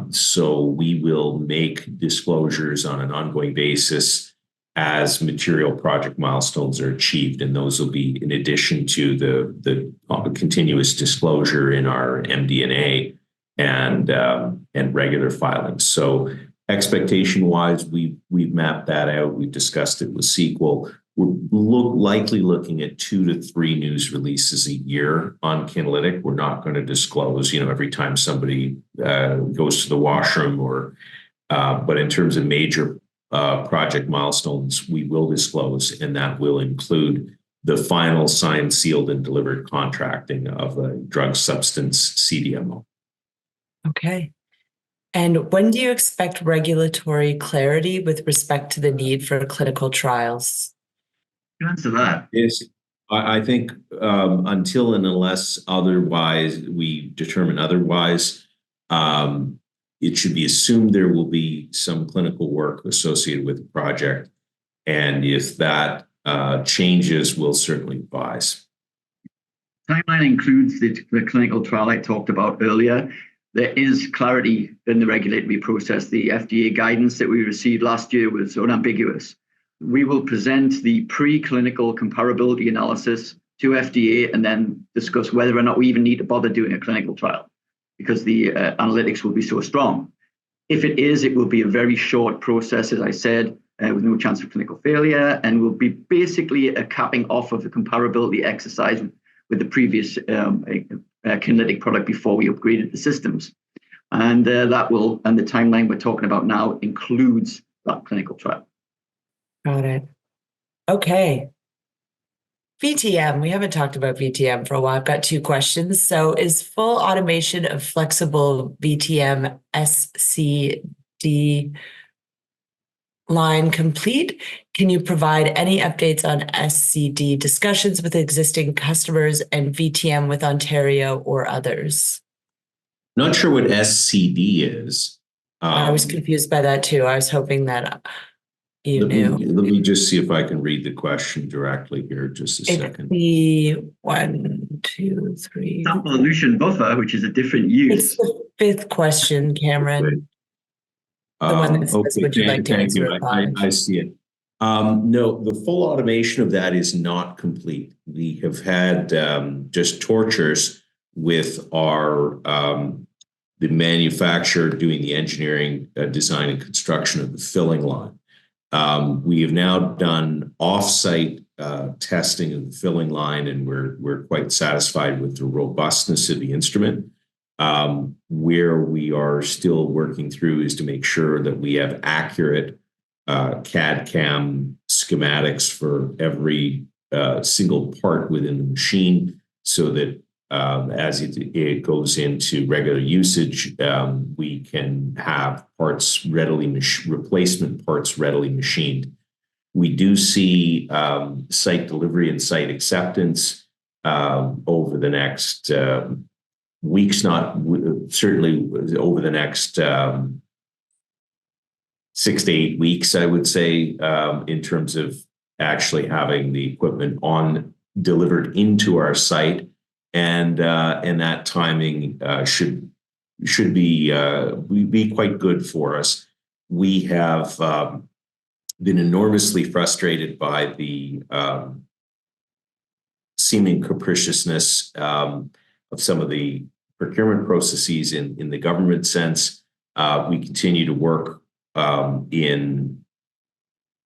[SPEAKER 2] So we will make disclosures on an ongoing basis as material project milestones are achieved. And those will be in addition to the continuous disclosure in our MD&A and regular filings. So expectation-wise, we've mapped that out. We've discussed it with SQL. We're likely looking at 2 to 3 news releases a year on Kinlytic. We're not going to disclose, every time somebody goes to the washroom but in terms of major project milestones, we will disclose, and that will include the final signed, sealed, and delivered contracting of a drug substance CDMO.
[SPEAKER 1] Okay. And when do you expect regulatory clarity with respect to the need for clinical trials?
[SPEAKER 4] Answer that.
[SPEAKER 2] Yes, I think until and unless otherwise we determine otherwise, it should be assumed there will be some clinical work associated with the project. And if that changes, we'll certainly advise.
[SPEAKER 4] Timeline includes the clinical trial I talked about earlier. There is clarity in the regulatory process. The FDA guidance that we received last year was unambiguous. We will present the preclinical comparability analysis to FDA and then discuss whether or not we even need to bother doing a clinical trial because the analytics will be so strong. If it is, it will be a very short process, as I said, with no chance of clinical failure, and will be basically a capping off of the comparability exercise with the previous Kinlytic product before we upgraded the systems. And the timeline we're talking about now includes that clinical trial.
[SPEAKER 1] Got it. Okay. VTM, we haven't talked about VTM for a while. I've got 2 questions. So is full automation of flexible VTM SCD line complete? Can you provide any updates on SCD discussions with existing customers and VTM with Ontario or others?
[SPEAKER 2] Not sure what SCD is.
[SPEAKER 1] I was confused by that too. I was hoping that you knew.
[SPEAKER 2] Let me just see if I can read the question directly here. Just a second.
[SPEAKER 1] The 1, 2, 3.
[SPEAKER 4] Evolution buffer, which is a different use.
[SPEAKER 1] It's the 5th question, Cameron. The one that says, would you like to answer it?
[SPEAKER 2] I see it. No, the full automation of that is not complete. We have had just tortures with our the manufacturer doing the engineering, design, and construction of the filling line. We have now done off-site testing of the filling line, and we're quite satisfied with the robustness of the instrument. Where we are still working through is to make sure that we have accurate CAD/CAM schematics for every single part within the machine, so that as it goes into regular usage, we can have parts replacement parts readily machined. We do see site delivery and site acceptance over the next weeks, certainly over the next 6 to 8 weeks, I would say, in terms of actually having the equipment delivered into our site, and that timing should be quite good for us. We have been enormously frustrated by the seeming capriciousness of some of the procurement processes in the government sense. We continue to work in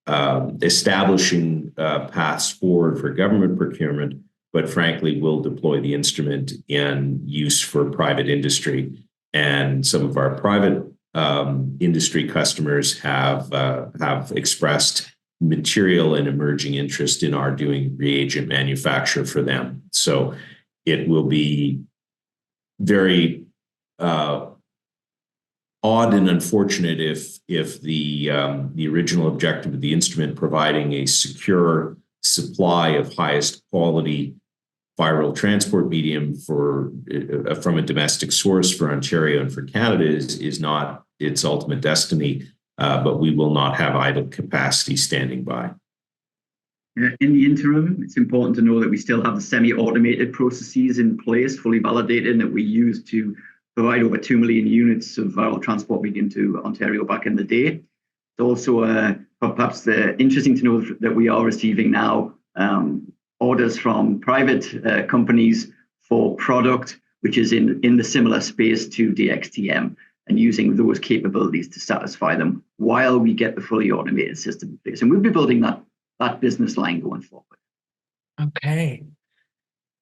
[SPEAKER 2] establishing paths forward for government procurement, but frankly, we'll deploy the instrument in use for private industry. And some of our private industry customers have expressed material and emerging interest in our doing reagent manufacture for them. So it will be very odd and unfortunate if the original objective of the instrument, providing a secure supply of highest quality viral transport medium from a domestic source for Ontario and for Canada is not its ultimate destiny, but we will not have idle capacity standing by.
[SPEAKER 4] In the interim, it's important to know that we still have the semi-automated processes in place, fully validated, and that we use to provide over 2 million units of viral transport medium to Ontario back in the day. It's also perhaps interesting to know that we are receiving now orders from private companies for product which is in the similar space to DxTM, and using those capabilities to satisfy them while we get the fully automated system in place. And we'll be building that business line going forward.
[SPEAKER 1] Okay.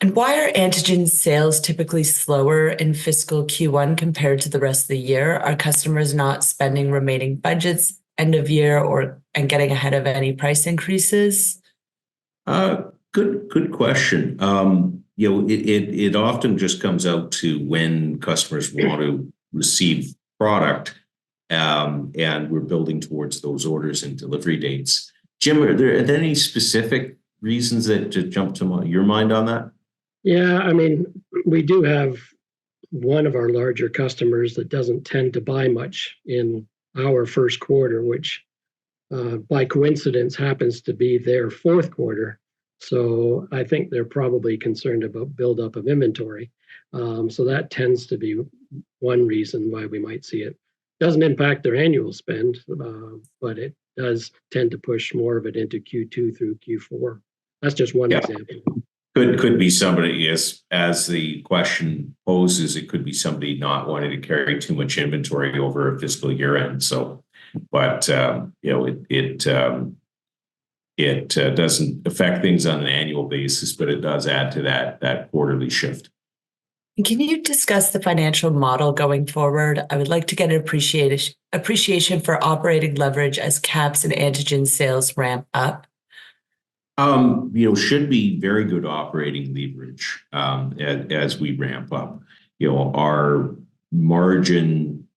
[SPEAKER 1] And why are antigen sales typically slower in fiscal Q1 compared to the rest of the year? Are customers not spending remaining budgets end of year and getting ahead of any price increases?
[SPEAKER 2] Good question. It often just comes out to when customers want to receive product, and we're building towards those orders and delivery dates. Jim, are there any specific reasons that just jump to your mind on that?
[SPEAKER 3] Yeah, I mean, we do have one of our larger customers that doesn't tend to buy much in our first quarter, which by coincidence happens to be their fourth quarter. So I think they're probably concerned about buildup of inventory. So that tends to be one reason why we might see it. Doesn't impact their annual spend, but it does tend to push more of it into Q2 through Q4. That's just one example.
[SPEAKER 2] Could be somebody, as the question poses, it could be somebody not wanting to carry too much inventory over a fiscal year end. So, but it doesn't affect things on an annual basis, but it does add to that quarterly shift.
[SPEAKER 1] Can you discuss the financial model going forward? I would like to get an appreciation for operating leverage as QAPs and antigen sales ramp up.
[SPEAKER 2] Should be very good operating leverage as we ramp up. Our margin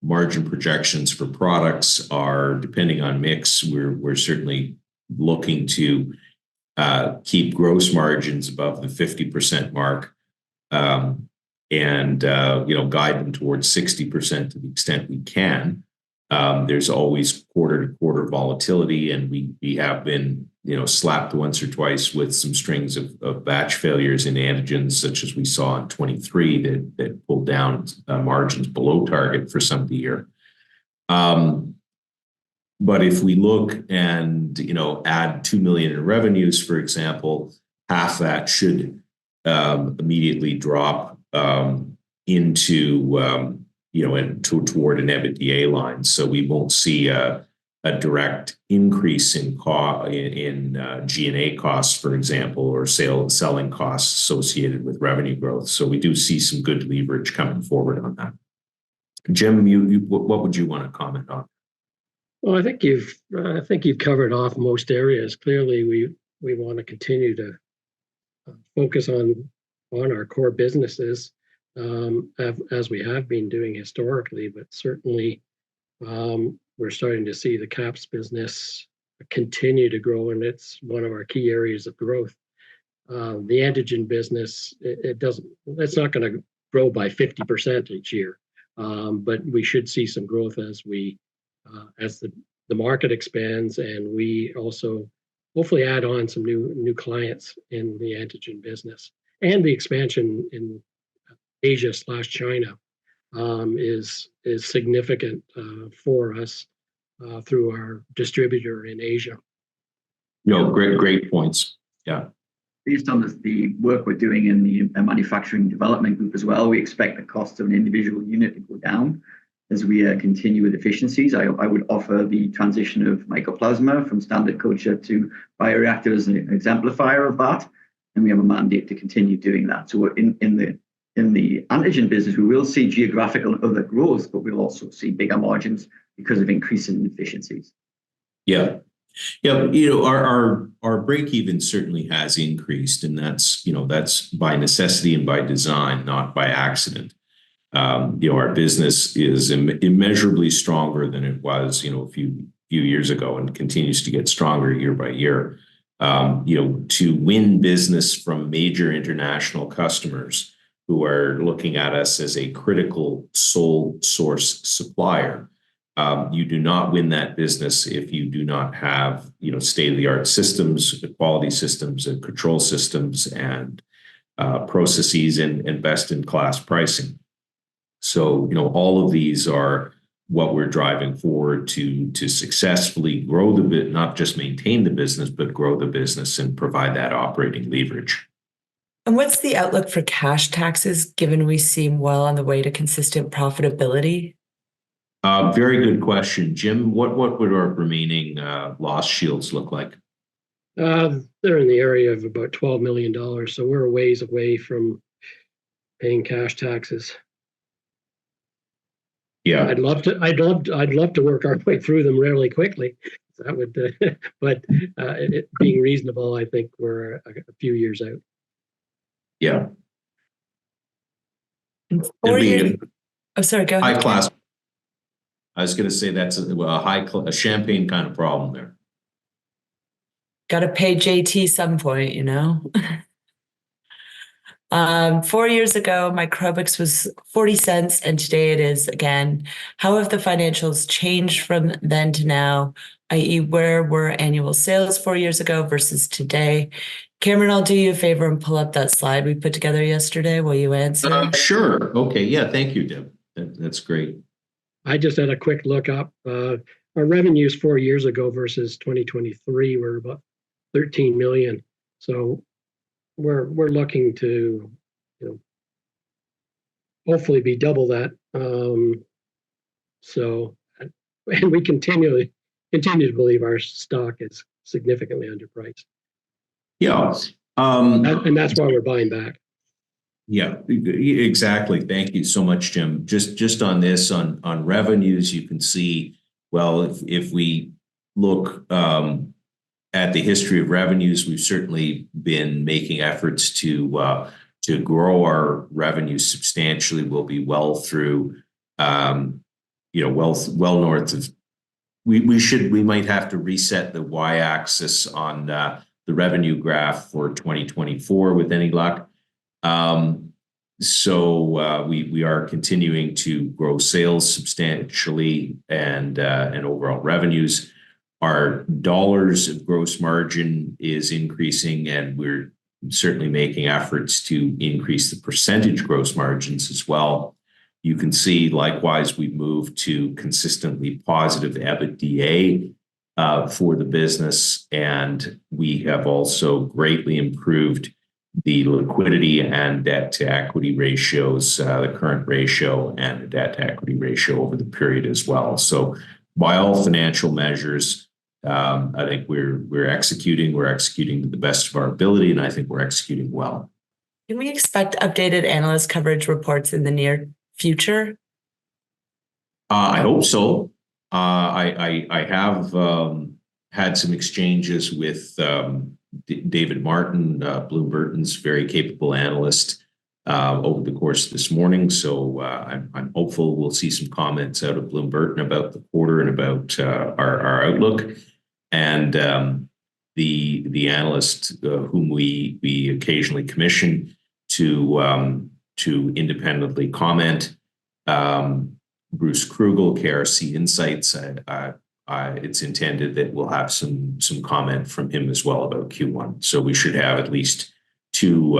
[SPEAKER 2] projections for products are, depending on mix, we're certainly looking to keep gross margins above the 50% mark, and guide them towards 60% to the extent we can. There's always quarter-to-quarter volatility, and we have been slapped once or twice with some strings of batch failures in antigens, such as we saw in 23 that pulled down margins below target for some of the year. But if we look and add 2 million in revenues, for example, half that should immediately drop into toward an EBITDA line, so we won't see a direct increase in G&A costs, for example, or selling costs associated with revenue growth. So we do see some good leverage coming forward on that. Jim, what would you want to comment on?
[SPEAKER 3] Well, I think you've covered off most areas. Clearly, we want to continue to focus on our core businesses, as we have been doing historically, but certainly we're starting to see the QAPs business continue to grow, and it's one of our key areas of growth. The antigen business, it's not going to grow by 50% each year, but we should see some growth as the market expands, and we also hopefully add on some new clients in the antigen business. And the expansion in Asia/China is significant for us through our distributor in Asia.
[SPEAKER 2] Great points. Yeah.
[SPEAKER 4] Based on the work we're doing in the manufacturing development group as well, we expect the cost of an individual unit to go down as we continue with efficiencies. I would offer the transition of mycoplasma from standard culture to bioreactor as an exemplifier of that, and we have a mandate to continue doing that. So in the antigen business, we will see geographical and other growth, but we'll also see bigger margins because of increasing efficiencies.
[SPEAKER 2] Yeah. Our break even certainly has increased, and that's by necessity and by design, not by accident. Our business is immeasurably stronger than it was, a few years ago, and continues to get stronger year by year. To win business from major international customers who are looking at us as a critical sole source supplier. You do not win that business if you do not have, state-of-the-art systems, quality systems, and control systems, and processes, and best-in-class pricing. So, all of these are what we're driving forward to successfully grow the bit, not just maintain the business, but grow the business and provide that operating leverage.
[SPEAKER 1] And what's the outlook for cash taxes, given we seem well on the way to consistent profitability?
[SPEAKER 2] Very good question. Jim, what would our remaining loss shields look like?
[SPEAKER 3] They're in the area of about $12 million, so we're a ways away from paying cash taxes.
[SPEAKER 2] Yeah,
[SPEAKER 3] I'd love to work our way through them really quickly. That would, but it being reasonable, I think we're a few years out.
[SPEAKER 2] Yeah.
[SPEAKER 1] Oh, sorry, go ahead.
[SPEAKER 2] High class. I was going to say that's a champagne kind of problem there.
[SPEAKER 1] Got to pay JT some point, 4 years ago, Microbix was 40 cents, and today it is again. How have the financials changed from then to now, i.e. where were annual sales 4 years ago versus today? Cameron, I'll do you a favor and pull up that slide we put together yesterday while you answer.
[SPEAKER 2] Sure. Okay. Yeah. Thank you, Deb. That's great.
[SPEAKER 3] I just had a quick look up. Our revenues 4 years ago versus 2023 were about 13 million. So we're looking to, hopefully be double that. And we continue to believe our stock is significantly underpriced.
[SPEAKER 2] Yeah.
[SPEAKER 3] And that's why we're buying back.
[SPEAKER 2] Yeah, exactly. Thank you so much, Jim. Just on this, on revenues, you can see, well, if we look at the history of revenues, we've certainly been making efforts to grow our revenues substantially. We'll be well through, well north of. We might have to reset the y-axis on the revenue graph for 2024 with any luck. So we are continuing to grow sales substantially and overall revenues. Our dollars of gross margin is increasing, and we're certainly making efforts to increase the percentage gross margins as well. You can see, likewise, we've moved to consistently positive EBITDA for the business, and we have also greatly improved the liquidity and debt to equity ratios, the current ratio and the debt to equity ratio over the period as well. So by all financial measures, I think we're executing to the best of our ability, and I think we're executing well.
[SPEAKER 1] Can we expect updated analyst coverage reports in the near future?
[SPEAKER 2] I hope so. I have had some exchanges with David Martin, Bloom Burton's very capable analyst, over the course of this morning. So I'm hopeful we'll see some comments out of Bloom Burton about the quarter and about our outlook. And the analyst whom we occasionally commission to independently comment, Bruce Krugel, KRC Insights. It's intended that we'll have some comment from him as well about Q1. So we should have at least two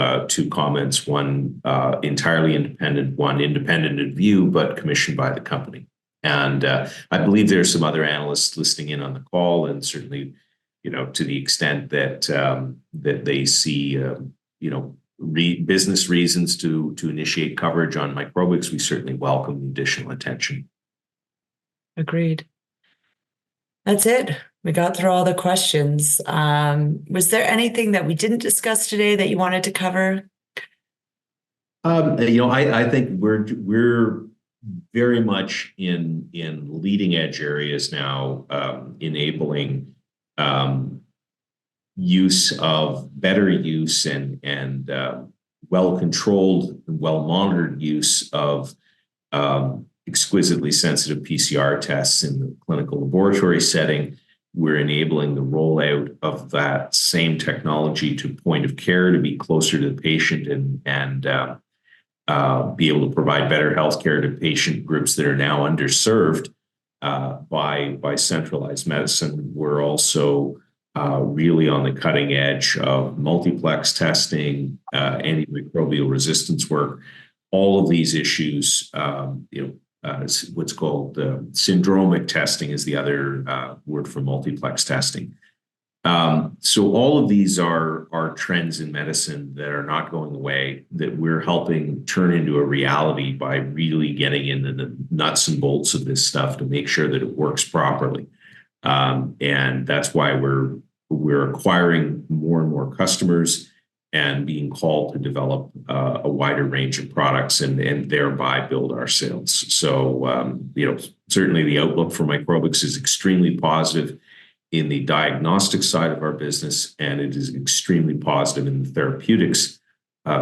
[SPEAKER 2] comments, one entirely independent, one independent in view, but commissioned by the company. And I believe there's some other analysts listening in on the call, and certainly, to the extent that that they see, business reasons to initiate coverage on Microbix, we certainly welcome additional attention.
[SPEAKER 1] Agreed. That's it. We got through all the questions. Was there anything that we didn't discuss today that you wanted to cover?
[SPEAKER 2] I think we're very much in leading edge areas now, enabling better use and well-controlled and well-monitored use of exquisitely sensitive PCR tests in the clinical laboratory setting. we're enabling the rollout of that same technology to point of care to be closer to the patient and be able to provide better healthcare to patient groups that are now underserved by centralized medicine. We're also really on the cutting edge of multiplex testing, antimicrobial resistance work. All of these issues, what's called syndromic testing is the other word for multiplex testing. So all of these are trends in medicine that are not going away, that we're helping turn into a reality by really getting into the nuts and bolts of this stuff to make sure that it works properly. And that's why we're acquiring more and more customers and being called to develop a wider range of products and thereby build our sales. So, certainly the outlook for Microbix is extremely positive in the diagnostic side of our business, and it is extremely positive in the therapeutics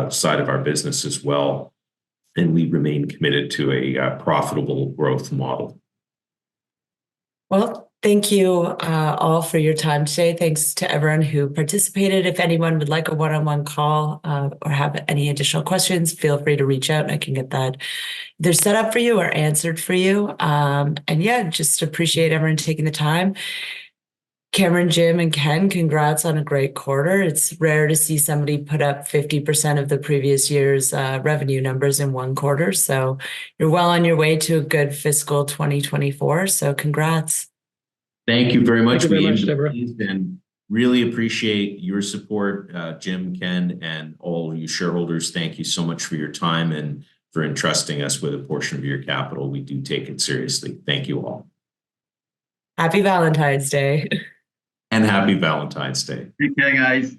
[SPEAKER 2] side of our business as well. And we remain committed to a profitable growth model.
[SPEAKER 1] Well, thank you all for your time today. Thanks to everyone who participated. If anyone would like a one-on-one call or have any additional questions, feel free to reach out and I can get that either set up for you or answered for you. And yeah, just appreciate everyone taking the time. Cameron, Jim, and Ken, congrats on a great quarter. It's rare to see somebody put up 50% of the previous year's revenue numbers in one quarter. So you're well on your way to a good fiscal 2024. So congrats.
[SPEAKER 2] Thank you very much.
[SPEAKER 3] Thank you very much, Deborah.
[SPEAKER 2] And really appreciate your support, Jim, Ken, and all of you shareholders. Thank you so much for your time and for entrusting us with a portion of your capital. We do take it seriously. Thank you all.
[SPEAKER 1] Happy Valentine's Day.
[SPEAKER 2] And happy Valentine's Day.
[SPEAKER 4] Take care, guys.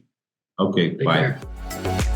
[SPEAKER 2] Okay,
[SPEAKER 3] Take
[SPEAKER 2] bye.
[SPEAKER 3] care.